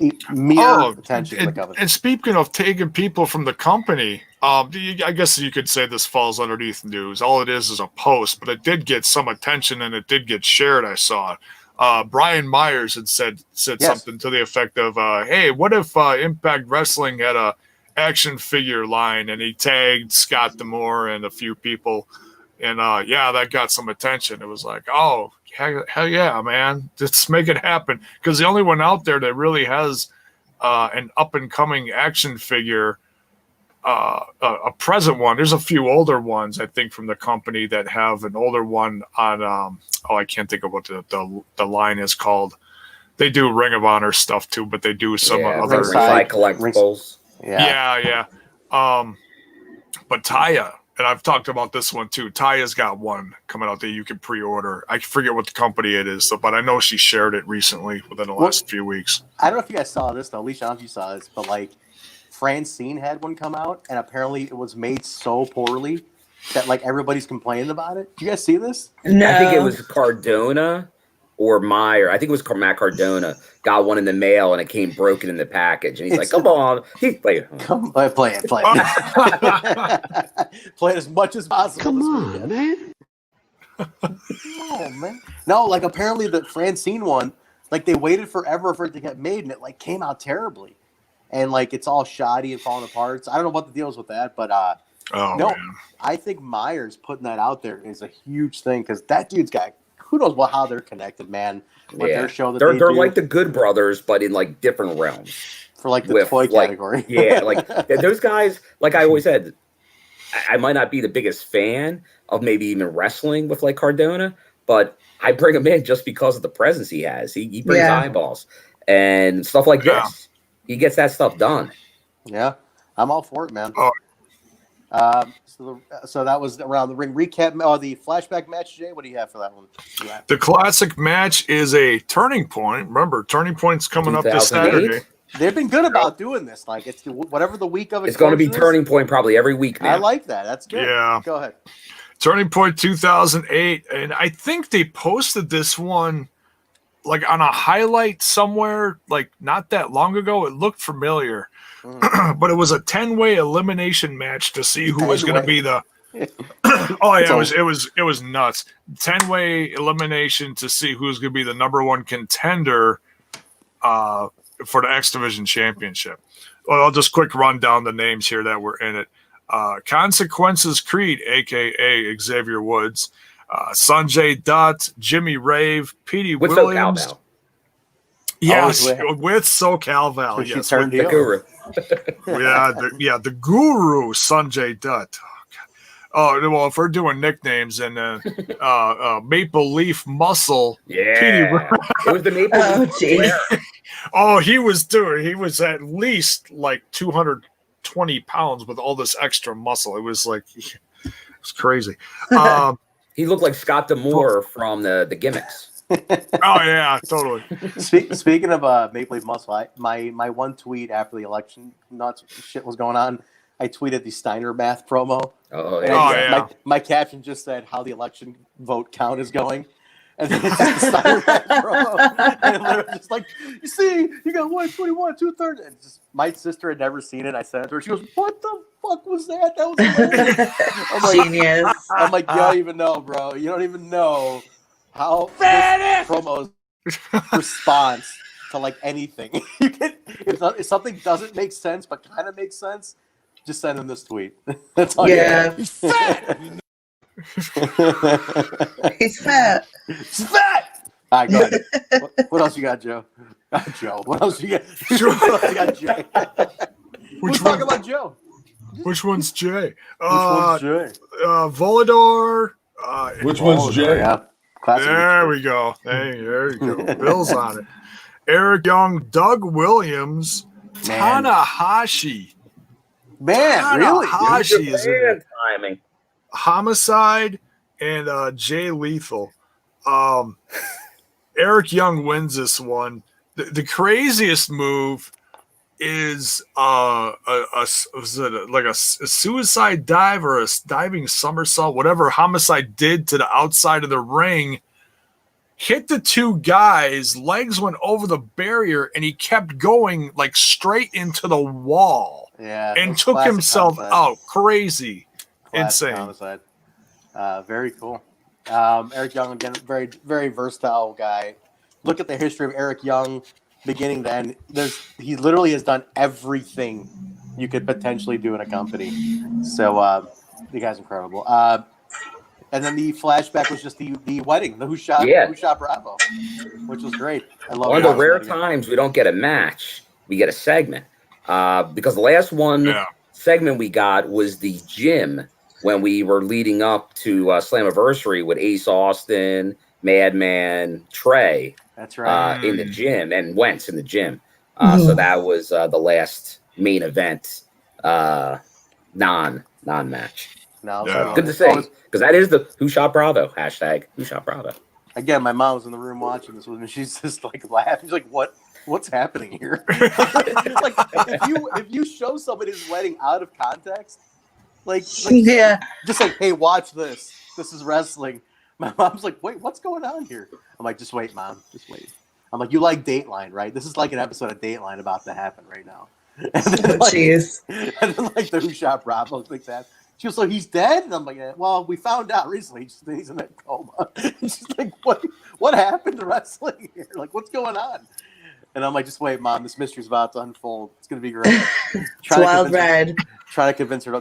Attention from the company. And speaking of taking people from the company, I guess you could say this falls underneath news. All it is a post, but it did get some attention and it did get shared. I saw it. Brian Myers had said something to the effect of, "Hey, what if Impact Wrestling had a action figure line?" And he tagged Scott D'Amore and a few people, and that got some attention. It was like, oh, hell yeah, man, let's make it happen, because the only one out there that really has an up and coming action figure, a present one. There's a few older ones I think from the company that have an older one on. I can't think of what the line is called. They do Ring of Honor stuff too, but they do some other collectibles. Yeah. But Taya, and I've talked about this one too. Taya's got one coming out that you can pre-order. I forget what the company it is, but I know she shared it recently within the last few weeks. I don't know if you guys saw this though. Alicia, I don't know if you saw this, but Francine had one come out, and apparently it was made so poorly that everybody's complaining about it. Do you guys see this? No. I think it was Cardona or Meyer. I think it was Matt Cardona got one in the mail and it came broken in the package. And he's like, come on. Play it. Play it as much as possible. Come on, man. Oh, man. No, apparently the Francine one, they waited forever for it to get made, and it came out terribly. And it's all shoddy and falling apart. So I don't know what the deal is with that, but man. I think Myers putting that out there is a huge thing, because that dude's got who knows how they're connected, man. Their show they're like the Good Brothers, but in different realms. For the toy category. Those guys, I always said, I might not be the biggest fan of maybe even wrestling with Cardona, but I bring him in just because of the presence he has. He brings eyeballs and stuff like this. He gets that stuff done. Yeah, I'm all for it, man. Oh. So that was around the ring recap. Oh, the flashback match, Jay. What do you have for that one? The classic match is a turning point. Remember, turning point's coming up this 2008? Saturday. They've been good about doing this. Like it's whatever the week of It's going to be Explosion is. turning point probably every week now. I like that. That's good. Yeah. Go ahead. Turning Point 2008, and I think they posted this one like on a highlight somewhere, like not that long ago. It looked familiar, but it was a 10-way elimination match to see who was going to be the. Oh yeah, it was nuts. 10-way elimination to see who's going to be the number one contender for the X-Division Championship. Well, I'll just quick run down the names here that were in it. Consequences Creed, a.k.a. Xavier Woods, Sanjay Dutt, Jimmy Rave, Petey With Williams. SoCal Val. Yes, with SoCal Val. She Yes, turned with the guru. the guru, Sanjay Dutt. Oh, well, if we're doing nicknames, and Maple Leaf Muscle. Yeah. It was the Maple Leaf Player. Oh, he was at least like 220 pounds with all this extra muscle. It was like, it was crazy. He looked like Scott D'Amore from the Gimmicks. Oh yeah, totally. Speaking of Maple Leaf Muscle, my one tweet after the election nuts shit was going on, I tweeted the Steiner math promo. Oh yeah. My caption just said how the election vote count is going. And then it's just the Steiner math promo. And literally just like, you see, you got 121, 230. And just, my sister had never seen it. I sent it to her. She goes, what the fuck was that? That was amazing. I'm like, Genius. I'm like, you don't even know, bro. You don't even know how this promo's response to like anything. You can, if something doesn't make sense but kind of makes sense, just send him this tweet. That's all. Yeah. He's fat. He's fat. He's fat. All right, go ahead. What else you got, Joe? Joe. What else you got? What else you got, Jay? We're talking about Joe. Which one's Jay? Which one's Jay? Volador. Which one's Jay? Yeah. Classic. There we go. Hey, there you go. Bill's on it. Eric Young, Doug Williams, Man. Tanahashi. Man, really? Tanahashi is in it. timing. Homicide and Jay Lethal. Eric Young wins this one. The craziest move is was it like a suicide dive or a diving somersault, whatever Homicide did to the outside of the ring, hit the two guys, legs went over the barrier, and he kept going like straight into the wall. Yeah, and took himself out. Crazy. Insane. Homicide. Very cool. Eric Young, again, very, very versatile guy. Look at the history of Eric Young, beginning to end. He literally has done everything you could potentially do in a company. So the guy's incredible. And then the flashback was just the wedding, the Who Shot Bravo, which was great. I love one of the rare times we don't get a match, we get a segment. Because the last segment we got was the gym when we were leading up to Slammiversary with Ace Austin, Madman, Trey. That's right. In the gym, and Wentz in the gym. So that was the last main event non-match. No, good to say, because that is the Who Shot Bravo hashtag. Who Shot Bravo. Again, my mom was in the room watching this with me. She's just like laughing. She's like, What's happening here? Like if you show somebody's wedding out of context, like just like, hey, watch this. This is wrestling. My mom's like, wait, what's going on here? I'm like, just wait, Mom. Just wait. I'm like, you like Dateline, right? This is like an episode of Dateline about to happen right now. And then, and then like the Who Shot Bravo like that. She was like, he's dead? And I'm like, well, we found out recently he's in a coma. And she's like, what happened to wrestling here? Like, what's going on? And I'm like, just wait, Mom. This mystery's about to unfold. It's gonna be great. It's wild ride. Trying to convince her.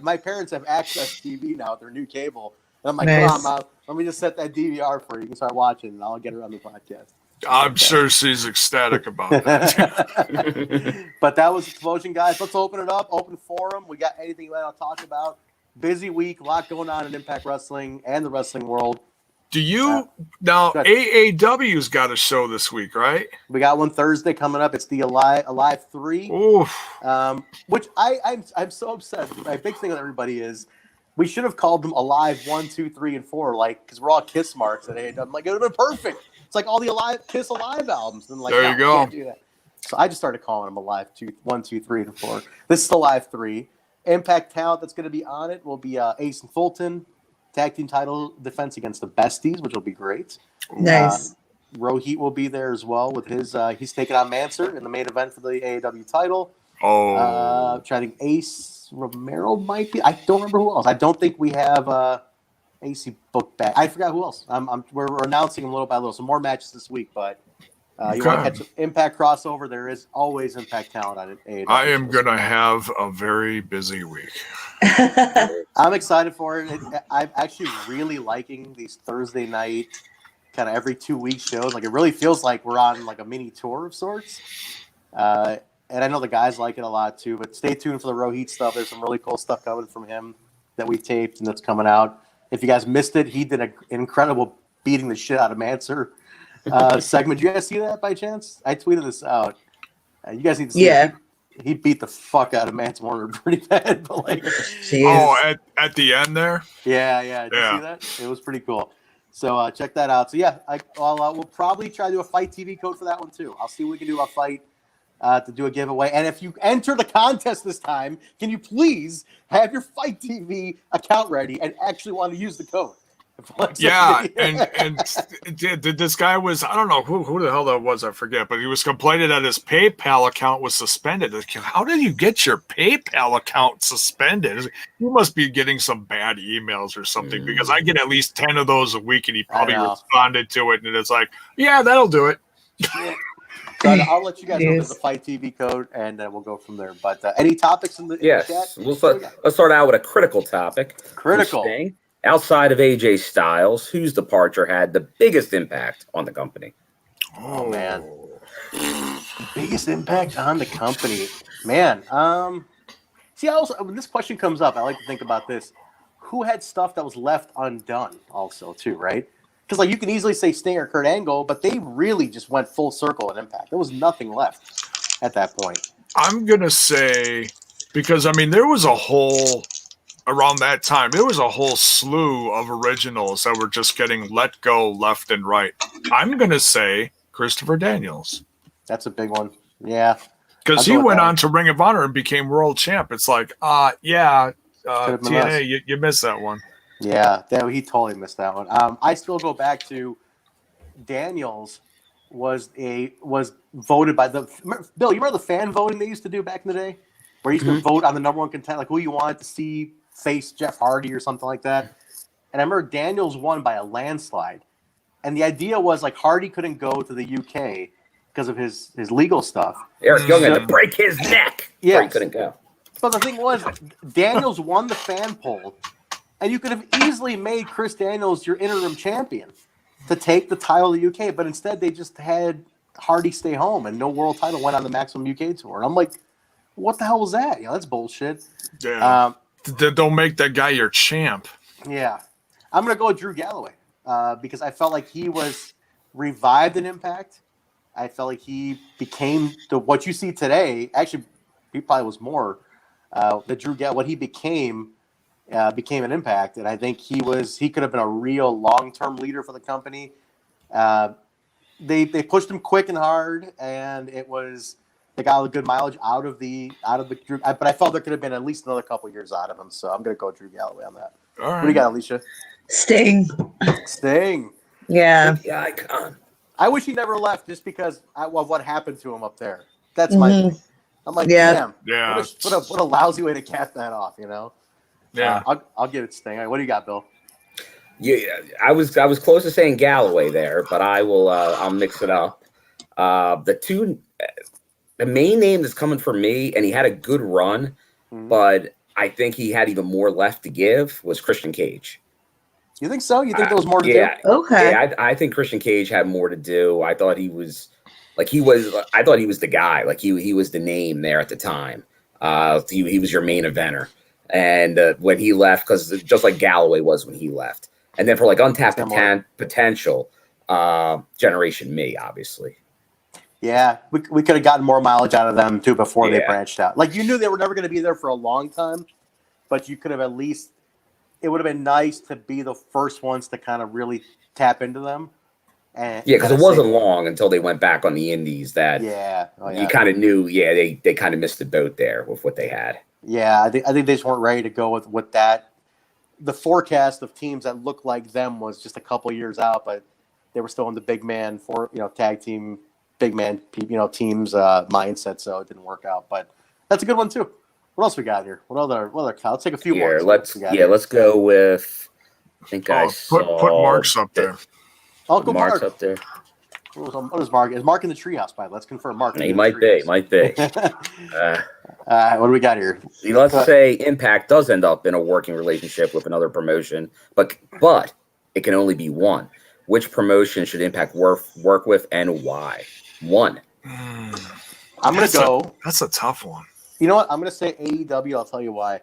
My parents have access TV now with their new cable. And I'm like, nice. Come on, Mom. Let me just set that DVR for you. You can start watching, and I'll get her on the podcast. I'm sure she's ecstatic about that. But that was Xplosion, guys. Let's open it up. Open forum. We got anything you want to talk about? Busy week. A lot going on in Impact Wrestling and the wrestling world. Do you now? AAW's got a show this week, right? We got one Thursday coming up. It's the Alive 3. Oof. Which I'm so upset. My big thing with everybody is we should have called them Alive 1, 2, 3, and 4, like because we're all Kiss marks at AAW. I'm like, it would have been perfect. It's like all the Kiss Alive albums. And like, there you go. Can't do that. So I just started calling them Alive 1, 2, 3, and 4. This is Alive 3. Impact talent that's going to be on it will be Ace and Fulton, tag team title defense against the Besties, which will be great. Nice. Rohit will be there as well with his. He's taking on Manser in the main event for the AAW title. Oh, trying to Ace Romero might be. I don't remember who else. I don't think we have AC booked back. I forgot who else. We're announcing them little by little. Some more matches this week, but. You want to catch Impact crossover? There is always Impact talent on AAW. I am going to have a very busy week. I'm excited for it. I'm actually really liking these Thursday night, kind of every 2 week shows. Like it really feels like we're on like a mini tour of sorts. And I know the guys like it a lot too. But stay tuned for the Rohit stuff. There's some really cool stuff coming from him that we taped and that's coming out. If you guys missed it, he did an incredible beating the shit out of Manser. Segment. Did you guys see that by chance? I tweeted this out. You guys need to see it. He beat the fuck out of Mance Warner pretty bad. But like, at the end there? Yeah. Did you see that? It was pretty cool. So check that out. So yeah, we'll probably try to do a Fight TV code for that one too. I'll see what we can do a fight to do a giveaway. And if you enter the contest this time, can you please have your Fight TV account ready and actually want to use the code? Yeah, and this guy was, I don't know who the hell that was, I forget, but he was complaining that his PayPal account was suspended. How did you get your PayPal account suspended? You must be getting some bad emails or something because I get at least 10 of those a week, and he probably responded to it, and it's like, yeah, that'll do it. Yeah. So I'll let you guys know the Fight TV code, and then we'll go from there. But any topics in the chat? Let's start out with a critical topic. Critical. Outside of AJ Styles, whose departure had the biggest impact on the company? Oh man, biggest impact on the company, man. See, when this question comes up, I like to think about this: who had stuff that was left undone, also too, right? Because like you can easily say Sting or Kurt Angle, but they really just went full circle at Impact. There was nothing left at that point. I'm gonna say because I mean there was a whole. Around that time, there was a whole slew of originals that were just getting let go left and right. I'm going to say Christopher Daniels. That's a big one. Yeah. Because he went on to Ring of Honor and became world champ. It's like, TNA, you missed that one. Yeah, he totally missed that one. I still go back to Daniels was voted by the Bill. You remember the fan voting they used to do back in the day, where you used to vote on the number one contender, like who you wanted to see face Jeff Hardy or something like that. And I remember Daniels won by a landslide, and the idea was like Hardy couldn't go to the UK because of his legal stuff. Eric Young had to break his neck. Yeah, he couldn't go. But the thing was, Daniels won the fan poll, and you could have easily made Chris Daniels your interim champion to take the title of the UK, but instead they just had Hardy stay home and no world title went on the Maximum UK tour. And I'm like, what the hell was that? That's bullshit. Yeah. Don't make that guy your champ. Yeah. I'm going to go with Drew Galloway because I felt like he was revived in Impact. I felt like he became what you see today. Actually, he probably was more. What he became an Impact, and I think he could have been a real long-term leader for the company. They pushed him quick and hard, and they got a good mileage out of the Drew. But I felt there could have been at least another couple years out of him, so I'm going to go Drew Galloway on that. All right. What do you got, Alicia? Sting. Yeah. The icon. I wish he never left just because of what happened to him up there. That's my thing. I'm like, damn. Yeah. What a lousy way to cap that off, you know? Yeah. I'll give it Sting. All right, what do you got, Bill? Yeah, I was close to saying Galloway there, but I'll mix it up. The main name that's coming for me, and he had a good run, but I think he had even more left to give, was Christian Cage. You think so? You think there was more to do? Okay. Yeah, I think Christian Cage had more to do. I thought he was the guy. Like he was the name there at the time. He was your main eventer. And when he left, because just like Galloway was when he left, And then for like untapped potential, Generation Me, obviously. Yeah, we could have gotten more mileage out of them too before they branched out. Like you knew they were never going to be there for a long time, but you could have at least. It would have been nice to be the first ones to kind of really tap into them. And because it wasn't long until they went back on the indies that you kind of knew. Yeah, they kind of missed the boat there with what they had. Yeah, I think they just weren't ready to go with that. The forecast of teams that looked like them was just a couple years out, but they were still in the big man tag team, big man, teams mindset. So it didn't work out, but that's a good one too. What else we got here? What other? Let's take a few more. Let's go with. I think I saw. Put Mark's up there. I'll go Mark's up there. What is Mark? Is Mark in the treehouse? By let's confirm Mark. He might be. Might be. What do we got here? Let's say Impact does end up in a working relationship with another promotion, but it can only be one. Which promotion should Impact work with and why? One. I'm gonna go. That's a tough one. You know what? I'm gonna say AEW. I'll tell you why.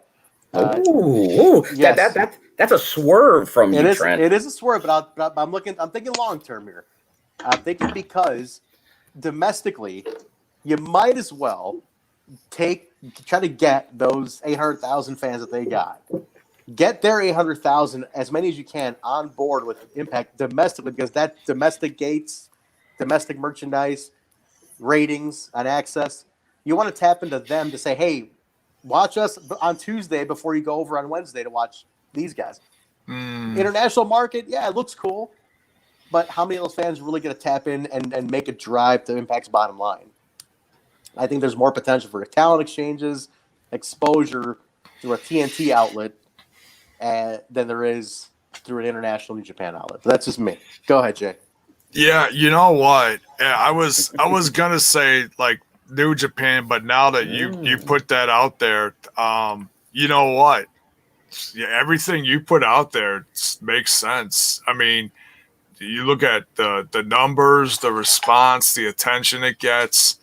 Yes. That's a swerve from you, Trent. It is a swerve, but I'm thinking long term here. I'm thinking because domestically, you might as well try to get those 800,000 fans that they got. Get their 800,000, as many as you can, on board with Impact domestically, because that domestic gates, domestic merchandise, ratings, and access. You want to tap into them to say, hey, watch us on Tuesday before you go over on Wednesday to watch these guys. International market, it looks cool. But how many of those fans are really going to tap in and make a drive to Impact's bottom line? I think there's more potential for talent exchanges, exposure through a TNT outlet than there is through an international New Japan outlet. But that's just me. Go ahead, Jay. Yeah, you know what? I was going to say, like, New Japan, but now that you put that out there, you know what? Yeah, everything you put out there makes sense. I mean, you look at the numbers, the response, the attention it gets.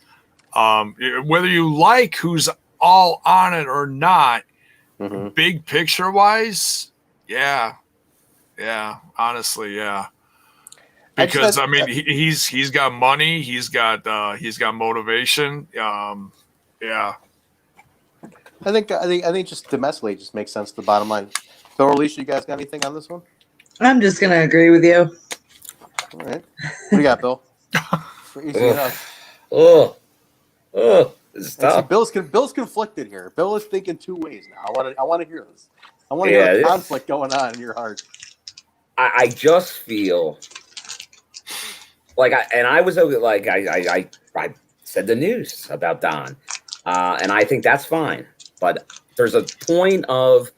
Whether you like who's all on it or not, big picture wise, honestly, because I mean he's got money, he's got motivation. I think just domestically it just makes sense to the bottom line. So, Alicia, you guys got anything on this one? I'm just gonna agree with you. All right. What do you got, Bill? Easy enough. This is tough. See, Bill's conflicted here. Bill is thinking two ways now. I want to hear this. I want to hear the conflict going on in your heart. I just feel like I said the news about Don, and I think that's fine. But there's a point of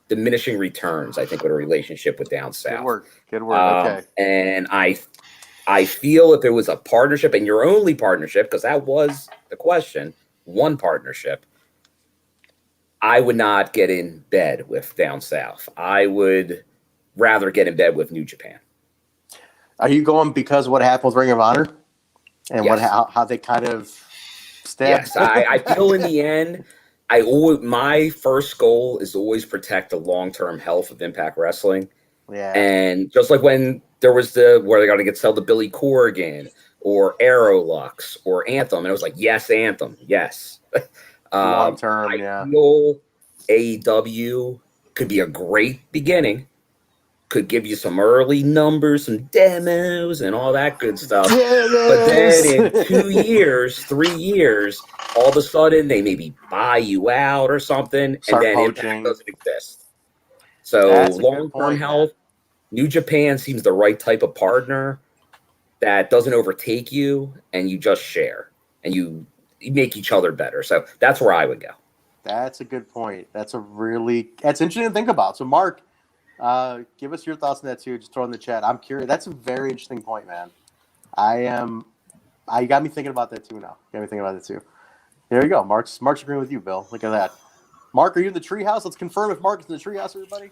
diminishing returns, I think, with a relationship with Down South. Good work. Okay. And I feel if it was a partnership and your only partnership, because that was the question, one partnership, I would not get in bed with Down South. I would rather get in bed with New Japan. Are you going because of what happened with Ring of Honor and how they kind of stabbed? Yes, I feel in the end, my first goal is to always protect the long-term health of Impact Wrestling. Yeah. And just like when there was where they got to get sold to Billy Corrigan or Aerolux or Anthem, and it was like, yes, Anthem, yes. Long term, I feel AEW could be a great beginning, could give you some early numbers, some demos, and all that good stuff. But then in 2 years, 3 years, all of a sudden they maybe buy you out or something, and then Impact doesn't exist. So long-term health, New Japan seems the right type of partner that doesn't overtake you, and you just share, and you make each other better. So that's where I would go. That's a good point. That's interesting to think about. So, Mark, give us your thoughts on that too. Just throw in the chat. I'm curious. That's a very interesting point, man. You got me thinking about that too now. There you go. Mark's agreeing with you, Bill. Look at that. Mark, are you in the treehouse? Let's confirm if Mark is in the treehouse, everybody.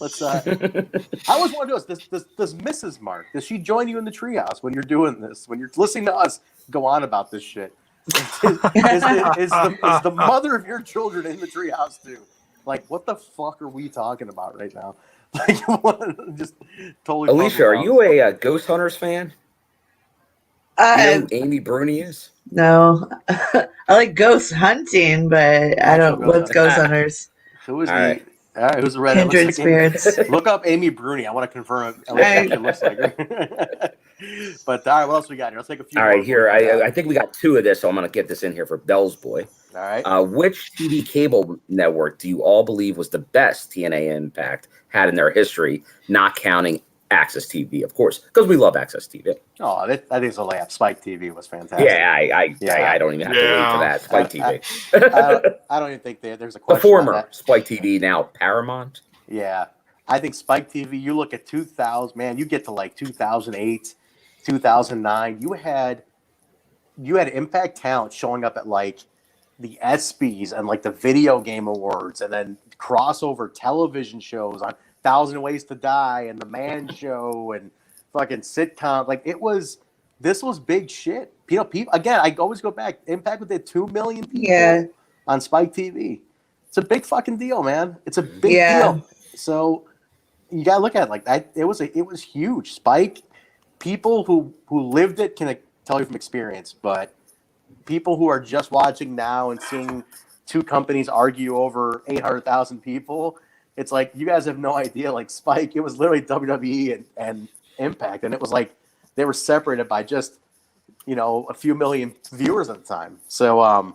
Let's. I always want to do this. Does Mrs. Mark, does she join you in the treehouse when you're doing this? When you're listening to us go on about this shit? Is the mother of your children in the treehouse too? Like, what the fuck are we talking about right now? Like, just totally. Alicia, are you a Ghost Hunters fan? Do you know who Amy Bruni is? No. I like ghost hunting, but I don't. What's ghost hunters? Who is All the? right. All right, who's the red? Kindred spirits. Look up Amy Bruni. I want to confirm it looks like her. But all right, what else we got here? Let's take a few. All right, here. I think we got 2 of this, so I'm going to get this in here for Bell's Boy. All right. Which TV cable network do you all believe was the best TNA Impact had in their history, not counting Access TV, of course, because we love Access TV. Oh, I think it's a layup. Spike TV was fantastic. Yeah, I don't even have to wait for that. Spike TV. I don't even think there's a question. The former Spike TV, now Paramount. Yeah, I think Spike TV. You look at 2000, man. You get to like 2008, 2009. You had Impact talent showing up at like the ESPYs and like the Video Game Awards, and then crossover television shows on 1,000 Ways to Die and The Man Show and fucking sitcom. Like this was big shit. People again, I always go back. Impact did 2 million people on Spike TV. It's a big fucking deal, man. It's a big deal. So you gotta look at it like that. It was huge. Spike, people who lived it can tell you from experience, but people who are just watching now and seeing 2 companies argue over 800,000 people, it's like you guys have no idea. Like Spike, it was literally WWE and Impact, and it was like they were separated by just a few million viewers at the time. So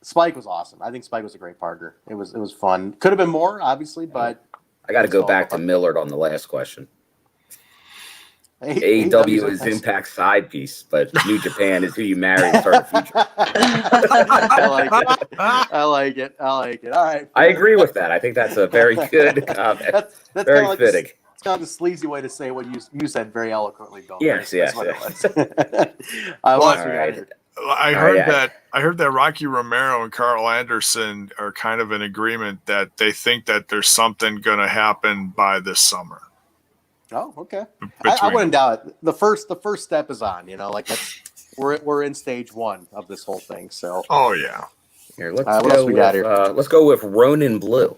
Spike was awesome. I think Spike was a great partner. It was fun. Could have been more, obviously, but I got to go back to Millard on the last question. AEW is Impact's side piece, but New Japan is who you marry and start the future. I like it. All right. I agree with that. I think that's a very good comment. That's very like fitting. It's kind of a sleazy way to say what you said very eloquently, Bill. Yes. I heard that Rocky Romero and Carl Anderson are kind of in agreement that they think that there's something going to happen by this summer. Oh, okay. I wouldn't doubt it. The first step is on. We're in stage 1 of this whole thing. So. Oh yeah. Here, let's go with Ronin Blue.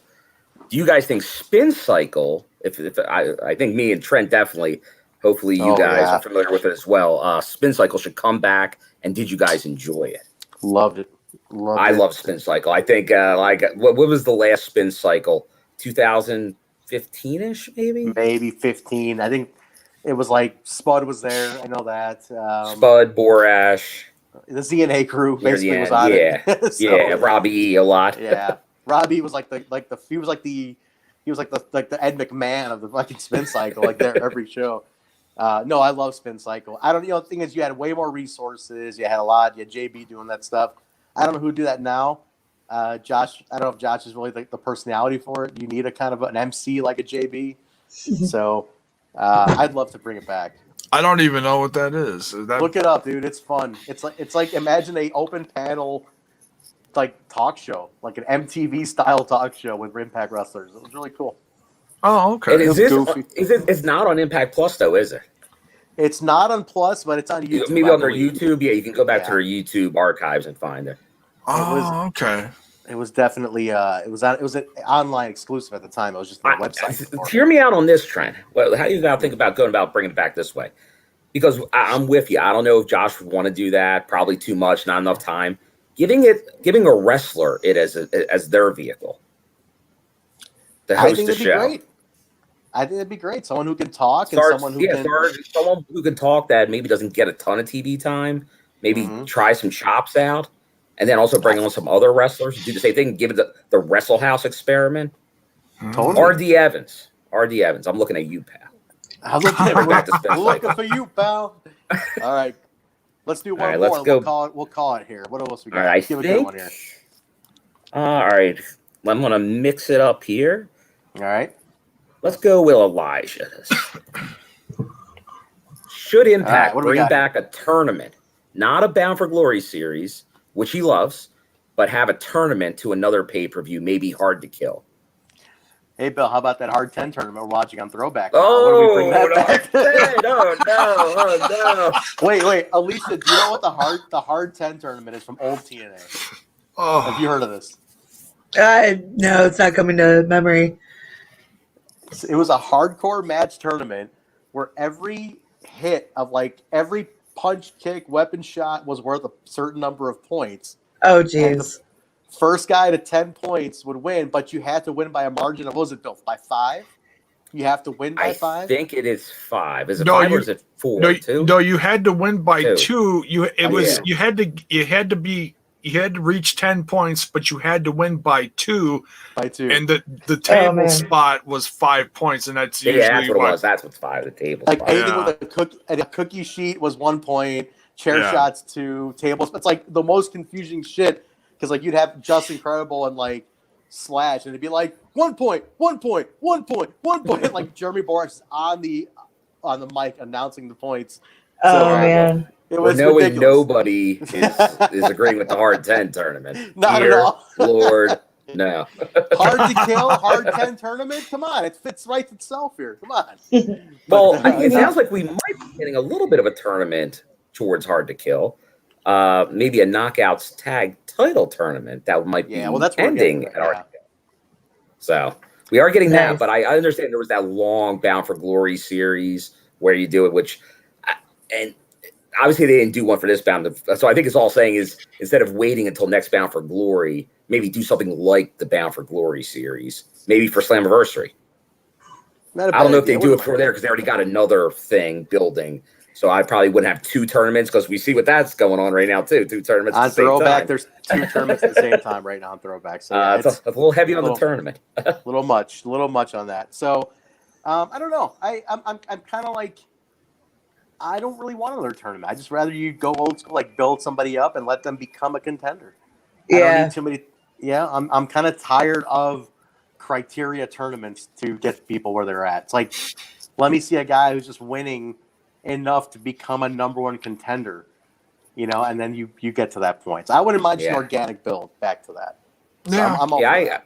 Do you guys think Spin Cycle? If I think me and Trent definitely. Hopefully you guys are familiar with it as well. Spin Cycle should come back, and did you guys enjoy it? Loved it. I love Spin Cycle. I think what was the last Spin Cycle? 2015-ish, maybe? Maybe 15. I think it was like Spud was there. I know that. Spud, Borash. The TNI Crew basically was on it. So, Robbie E a lot. Yeah. Robbie was like the Ed McMahon of the fucking Spin Cycle, like there every show. No, I love Spin Cycle. I don't. The thing is, you had way more resources. You had a lot. You had JB doing that stuff. I don't know who would do that now. Josh. I don't know if Josh is really the personality for it. You need a kind of an MC like a JB. So, I'd love to bring it back. I don't even know what that is. Look it up, dude. It's fun. It's like imagine a open panel like talk show, like an MTV style talk show with Impact wrestlers. It was really cool. Oh, okay. And it's not on Impact Plus though, is it? It's not on Plus, but it's on YouTube. Maybe on their YouTube. Yeah, you can go back to their YouTube archives and find it. Okay. It was definitely it was an online exclusive at the time. It was just on the website. Hear me out on this, Trent. Well, how do you think about going about bringing it back this way? Because I'm with you. I don't know if Josh would want to do that. Probably too much. Not enough time. Giving a wrestler it as their vehicle to host the show. Great. I think it'd be great. Someone who can talk and someone who can talk that maybe doesn't get a ton of TV time. Maybe try some chops out, and then also bring on some other wrestlers to do the same thing. Give it the Wrestle House experiment. Totally. RD Evans. I'm looking at you, pal. I'm looking for you, pal. All right. Let's do one more. Let's go. We'll call it here. What else we got? All right, Give a good one here. All right. I'm going to mix it up here. All right. Let's go with Elijah. Should Impact bring back a tournament, not a Bound for Glory series, which he loves, but have a tournament to another pay-per-view, maybe Hard to Kill? Hey, Bill, how about that Hard 10 tournament we're watching on Throwback? No. Wait, Alicia, do you know what the Hard 10 tournament is from old TNA? Oh. Have you heard of this? No, it's not coming to memory. It was a hardcore match tournament where every hit of every punch, kick, weapon shot was worth a certain number of points. Oh, And the jeez. first guy to 10 points would win, but you had to win by a margin of, what was it, Bill? By 5? You have to win by 5? I think it is 5. Is it 5 or is it 4? No, 2? no, you had to win by 2. 2. You had to reach 10 points, but you had to win by 2. By 2. And the table spot was 5 points, and that's usually that's what it was. That's what's 5. The table spot. Anything with a cookie sheet was 1 point. Chair shots 2. Tables. It's the most confusing shit because you'd have Just Incredible and Slash, and it'd be 1 point, 1 point, 1 point, 1 point. Jeremy Borash on the mic announcing the points. Man. It was ridiculous. Nobody is agreeing with the hard 10 tournament. Not at all. Lord, no. Hard to kill, hard 10 tournament? Come on. It fits right itself here. Come on. Well, it sounds like we might be getting a little bit of a tournament towards hard to kill. Maybe a knockouts tag title tournament that might be ending at hard to kill. So we are getting that, but I understand there was that long Bound for Glory series where you do it, and obviously they didn't do one for this Bound. So I think it's all saying is instead of waiting until next Bound for Glory, maybe do something like the Bound for Glory series, maybe for Slammiversary. I don't know if they do it for there because they already got another thing building. So I probably wouldn't have 2 tournaments because we see what that's going on right now too. 2 tournaments on at the same Throwback. time. There's 2 tournaments at the same time right now on Throwback. So it's a little heavy on the tournament. a little much on that. So I don't know. I'm kind of I don't really want another tournament. I just rather you go old school, build somebody up and let them become a contender. I don't need too many. Yeah, I'm kind of tired of criteria tournaments to get people where they're at. It's let me see a guy who's just winning enough to become a number 1 contender, and then you get to that point. So I wouldn't mind an organic build back to that. So I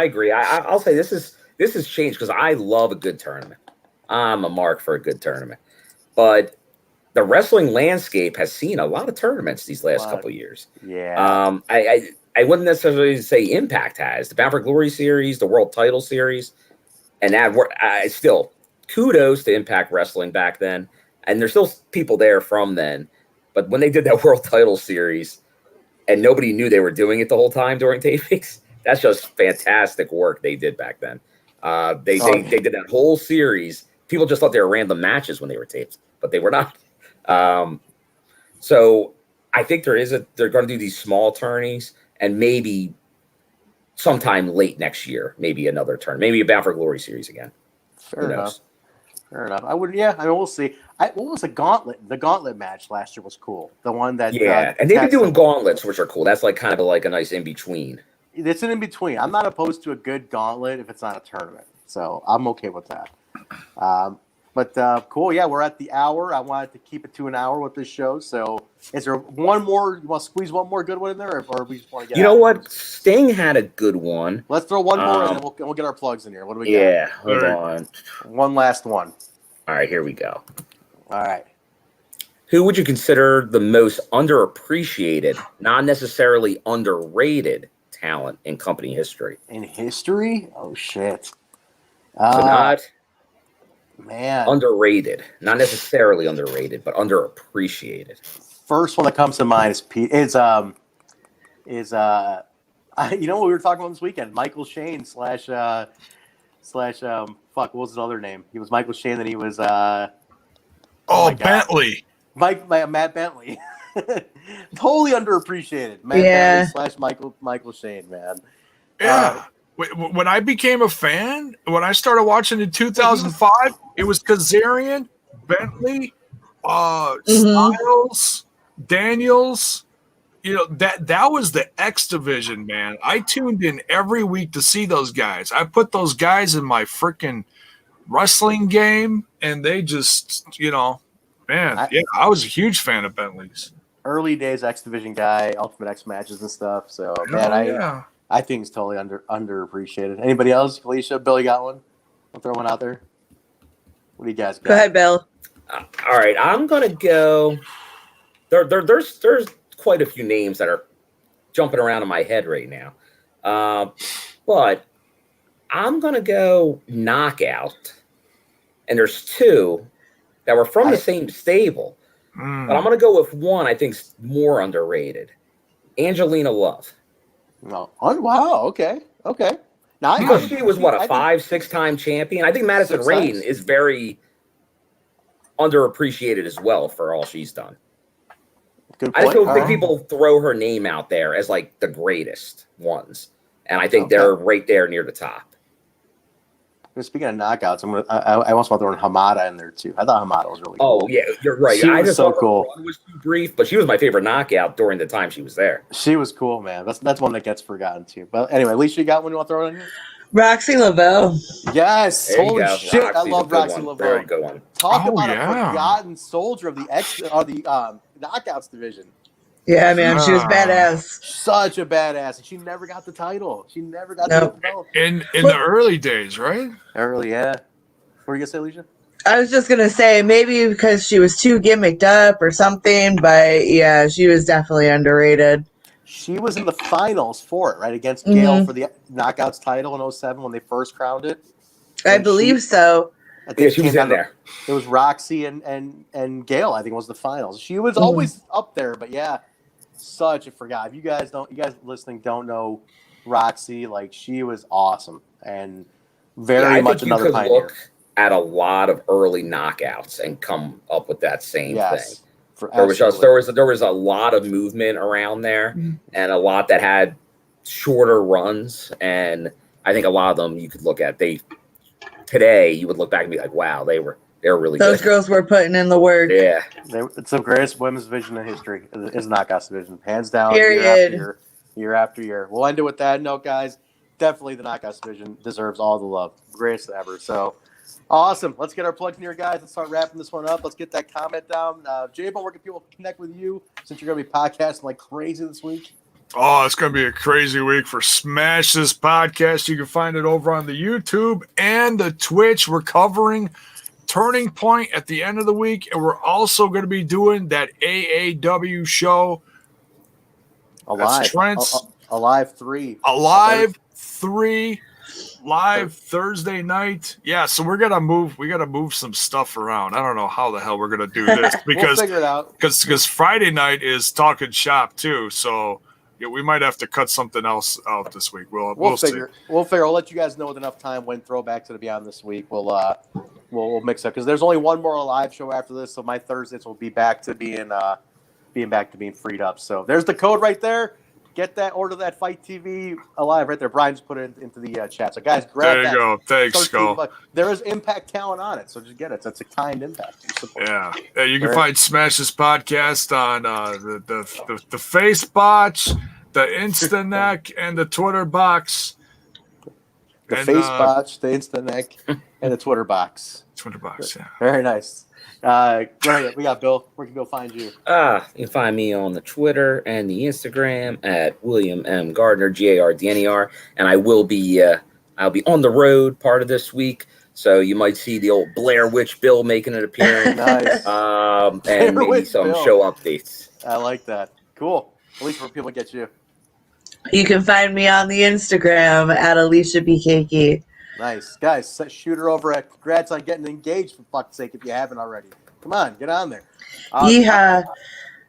agree. I'll say this has changed because I love a good tournament. I'm a mark for a good tournament, but the wrestling landscape has seen a lot of tournaments these last couple of years. Yeah. I wouldn't necessarily say Impact has the Bound for Glory series, the World Title series, and that still kudos to Impact Wrestling back then. And there's still people there from then. But when they did that World Title series and nobody knew they were doing it the whole time during tapings, that's just fantastic work they did back then. They did that whole series. People just thought they were random matches when they were taped, but they were not. So I think they're going to do these small tourneys and maybe sometime late next year, maybe another turn, maybe a Bound for Glory series again. Fair enough. I would. Yeah, I mean, we'll see. What was the gauntlet? The gauntlet match last year was cool. The one that and they've been doing gauntlets, which are cool. That's kind of a nice in between. It's an in between. I'm not opposed to a good gauntlet if it's not a tournament, so I'm okay with that. But cool. Yeah, we're at the hour. I wanted to keep it to an hour with this show. So, is there one more? You want to squeeze one more good one in there, or we just want to get? You know what? Sting had a good one. Let's throw one more, and then we'll get our plugs in here. What do we got? Yeah, hold on. One last one. All right, here we go. All right. Who would you consider the most underappreciated, not necessarily underrated talent in company history? In history? Oh shit. Not man. Underrated, not necessarily underrated, but underappreciated. First one that comes to mind is you know what we were talking about this weekend? Michael Shane slash what was his other name? He was Michael Shane, then he was Bentley. Matt Bentley. Totally underappreciated. Matt Bentley slash Michael Shane, man. Yeah. When I became a fan, when I started watching in 2005, it was Kazarian, Bentley, Styles, Daniels. You know, that was the X-Division, man. I tuned in every week to see those guys. I put those guys in my freaking wrestling game, and they just, man, I was a huge fan of Bentley's. Early days X-Division guy, Ultimate X matches and stuff. So, I think it's totally underappreciated. Anybody else? Felicia, Billy got one? I'll throw one out there. What do you guys got? Go ahead, Bill. All right, I'm gonna go. There's quite a few names that are jumping around in my head right now. but I'm going to go knockout. And there's two that were from the same stable. But I'm going to go with one I think's more underrated. Angelina Love. No. Wow. Okay. Now, because she was, what, a 5-6-time champion? I think Madison Rayne is very underappreciated as well for all she's done. Good point. I just don't think people throw her name out there as, like, the greatest ones. And I think they're right there near the top. Speaking of knockouts, I almost want to throw in Hamada in there too. I thought Hamada was really cool. Oh yeah, you're right. She was so cool. Her run was too brief, but she was my favorite knockout during the time she was there. She was cool, man. That's one that gets forgotten too. But anyway, Alicia, you got one you want to throw in here? Roxy Laveau. Yes. Holy shit, I love Roxy Laveau. Very good one. Talk about a forgotten soldier of the knockouts division. Yeah, man, she was badass. Such a badass. And she never got the title. She never got the title. In the early days, right? Early, yeah. What were you going to say, Alicia? I was just going to say maybe because she was too gimmicked up or something, but yeah, she was definitely underrated. She was in the finals for it, right? Against Gail for the Knockouts title in 07 when they first crowned it. I believe so. I think she was in there. It was Roxy and Gail, I think, was the finals. She was always up there, but yeah. Such a forgot. If you guys listening don't know Roxy, like she was awesome and very much another pioneer. Look at a lot of early knockouts and come up with that same thing. There was a lot of movement around there and a lot that had shorter runs, and I think a lot of them you could look at. Today you would look back and be like, wow, they were really Those good. girls were putting in the work. Yeah. It's the greatest women's division in history. Is Knockouts division. Hands down. Period. Year after year. We'll end it with that note, guys. Definitely the Knockouts division deserves all the love. Greatest ever. So, awesome. Let's get our plugs in here, guys. Let's start wrapping this one up. Let's get that comment down. J-Bone, where can people connect with you since you're going to be podcasting like crazy this week? Oh, it's going to be a crazy week for Smash This Podcast. You can find it over on the YouTube and the Twitch. We're covering Turning Point at the end of the week, and we're also going to be doing that AAW show. Alive 3. Alive 3 live Thursday night. Yeah, so we got to move some stuff around. I don't know how the hell we're going to do this because we'll figure it out. Because Friday night is Talking Shop too, so yeah, we might have to cut something else out this week. We'll figure. We'll figure. I'll let you guys know with enough time when Throwbacks to Beyond this week. We'll mix up because there's only one more live show after this, so my Thursdays will be back to being freed up. So there's the code right there. Get that, order that Fight TV Alive right there. Brian just put it into the chat. So guys, grab that. There you go. Thanks, Skull. There is Impact talent on it, so just get it. That's a kind Impact. Yeah, you can find Smash This Podcast on the Face Botch, the Insta Neck, and the Twitter box. The Face Botch, the Insta Neck, and the Twitter box. Twitter box, yeah. Very nice. We got Bill. Where can Bill find you? You can find me on the Twitter and the Instagram at William M. Gardner, GARDNER, and I will be I'll be on the road part of this week, so you might see the old Blair Witch Bill making an appearance. Nice. And maybe some show updates. I like that. Cool. At least where people get you. You can find me on the Instagram at Alicia BKK. Nice. Guys, shoot her over at congrats on getting engaged, for fuck's sake, if you haven't already. Come on, get on there. Yeehaw.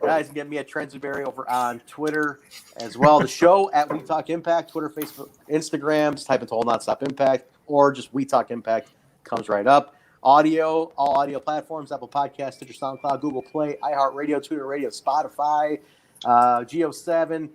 Guys, you can get me at Trendsberry over on Twitter as well. The show at We Talk Impact, Twitter, Facebook, Instagram. Just type in Total Nonstop Impact or just We Talk Impact. Comes right up. Audio, all audio platforms, Apple Podcasts, Stitcher, SoundCloud, Google Play, iHeartRadio, Twitter Radio, Spotify, Geo7,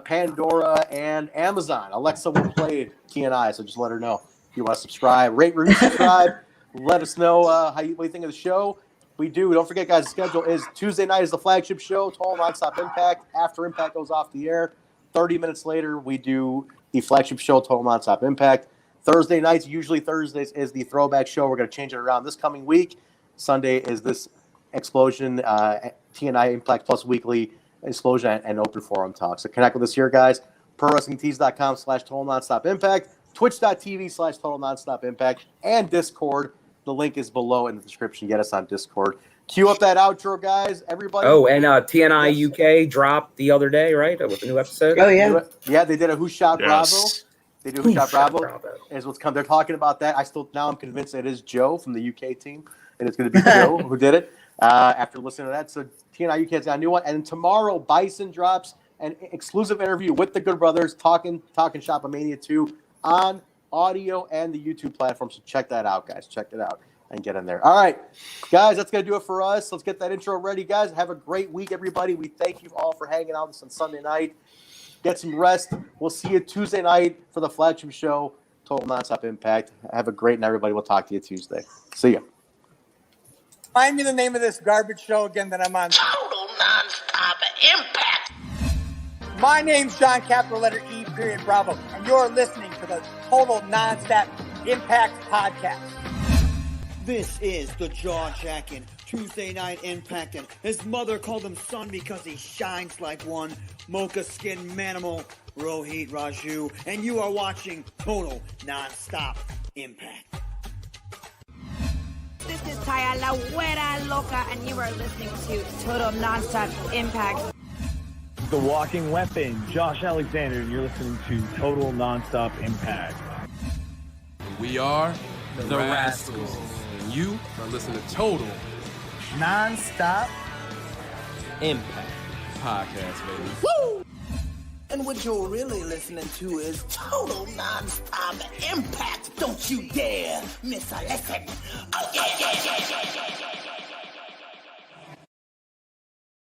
Pandora, and Amazon. Alexa will play TNI, so just let her know. If you want to subscribe, rate, review, subscribe. Let us know what you think of the show. We do. Don't forget, guys, the schedule is Tuesday night is the flagship show, Total Nonstop Impact. After Impact goes off the air, 30 minutes later, we do the flagship show, Total Nonstop Impact. Thursday nights, usually Thursdays, is the throwback show. We're going to change it around this coming week. Sunday is this Xplosion, TNI Impact Plus Weekly Xplosion and Open Forum Talk. So connect with us here, guys. ProWrestlingTees.com/Total Nonstop Impact, Twitch.tv/Total Nonstop Impact, and Discord. The link is below in the description. Get us on Discord. Cue up that outro, guys. Everybody. Oh, and TNI UK dropped the other day, right? With a new episode. Oh, yeah. Yeah, they did a Who Shot Bravo. They do Who Shot Bravo is what's come. They're talking about that. I'm convinced it is Joe from the UK team, and it's going to be Joe who did it. After listening to that, so TNI UK's got a new one, and tomorrow Bison drops an exclusive interview with the Good Brothers talking Shopomania 2 on audio and the YouTube platform. So check that out, guys. Check it out and get in there. All right, guys, that's going to do it for us. Let's get that intro ready, guys. Have a great week, everybody. We thank you all for hanging out with us on Sunday night. Get some rest. We'll see you Tuesday night for the flagship show, Total Nonstop Impact. Have a great night, everybody. We'll talk to you Tuesday. See ya. Find me the name of this garbage show again that I'm on. Total Nonstop Impact. My name's John, capital letter E, period, Bravo, and you're listening to the Total Nonstop Impact Podcast. This is the jaw-jacking Tuesday Night Impact, and his mother called him son because he shines like one. Mocha skin manimal, Rohit Raju, and you are watching Total Nonstop Impact. This is Taya La Güera Loca, and you are listening to Total Nonstop Impact. The Walking Weapon, Josh Alexander, and you're listening to Total Nonstop Impact. We are the Rascals. And you are listening to Total Nonstop Impact Podcast, baby. Woo! And what you're really listening to is Total Nonstop Impact. Don't you dare miss a lesson. Oh, yeah.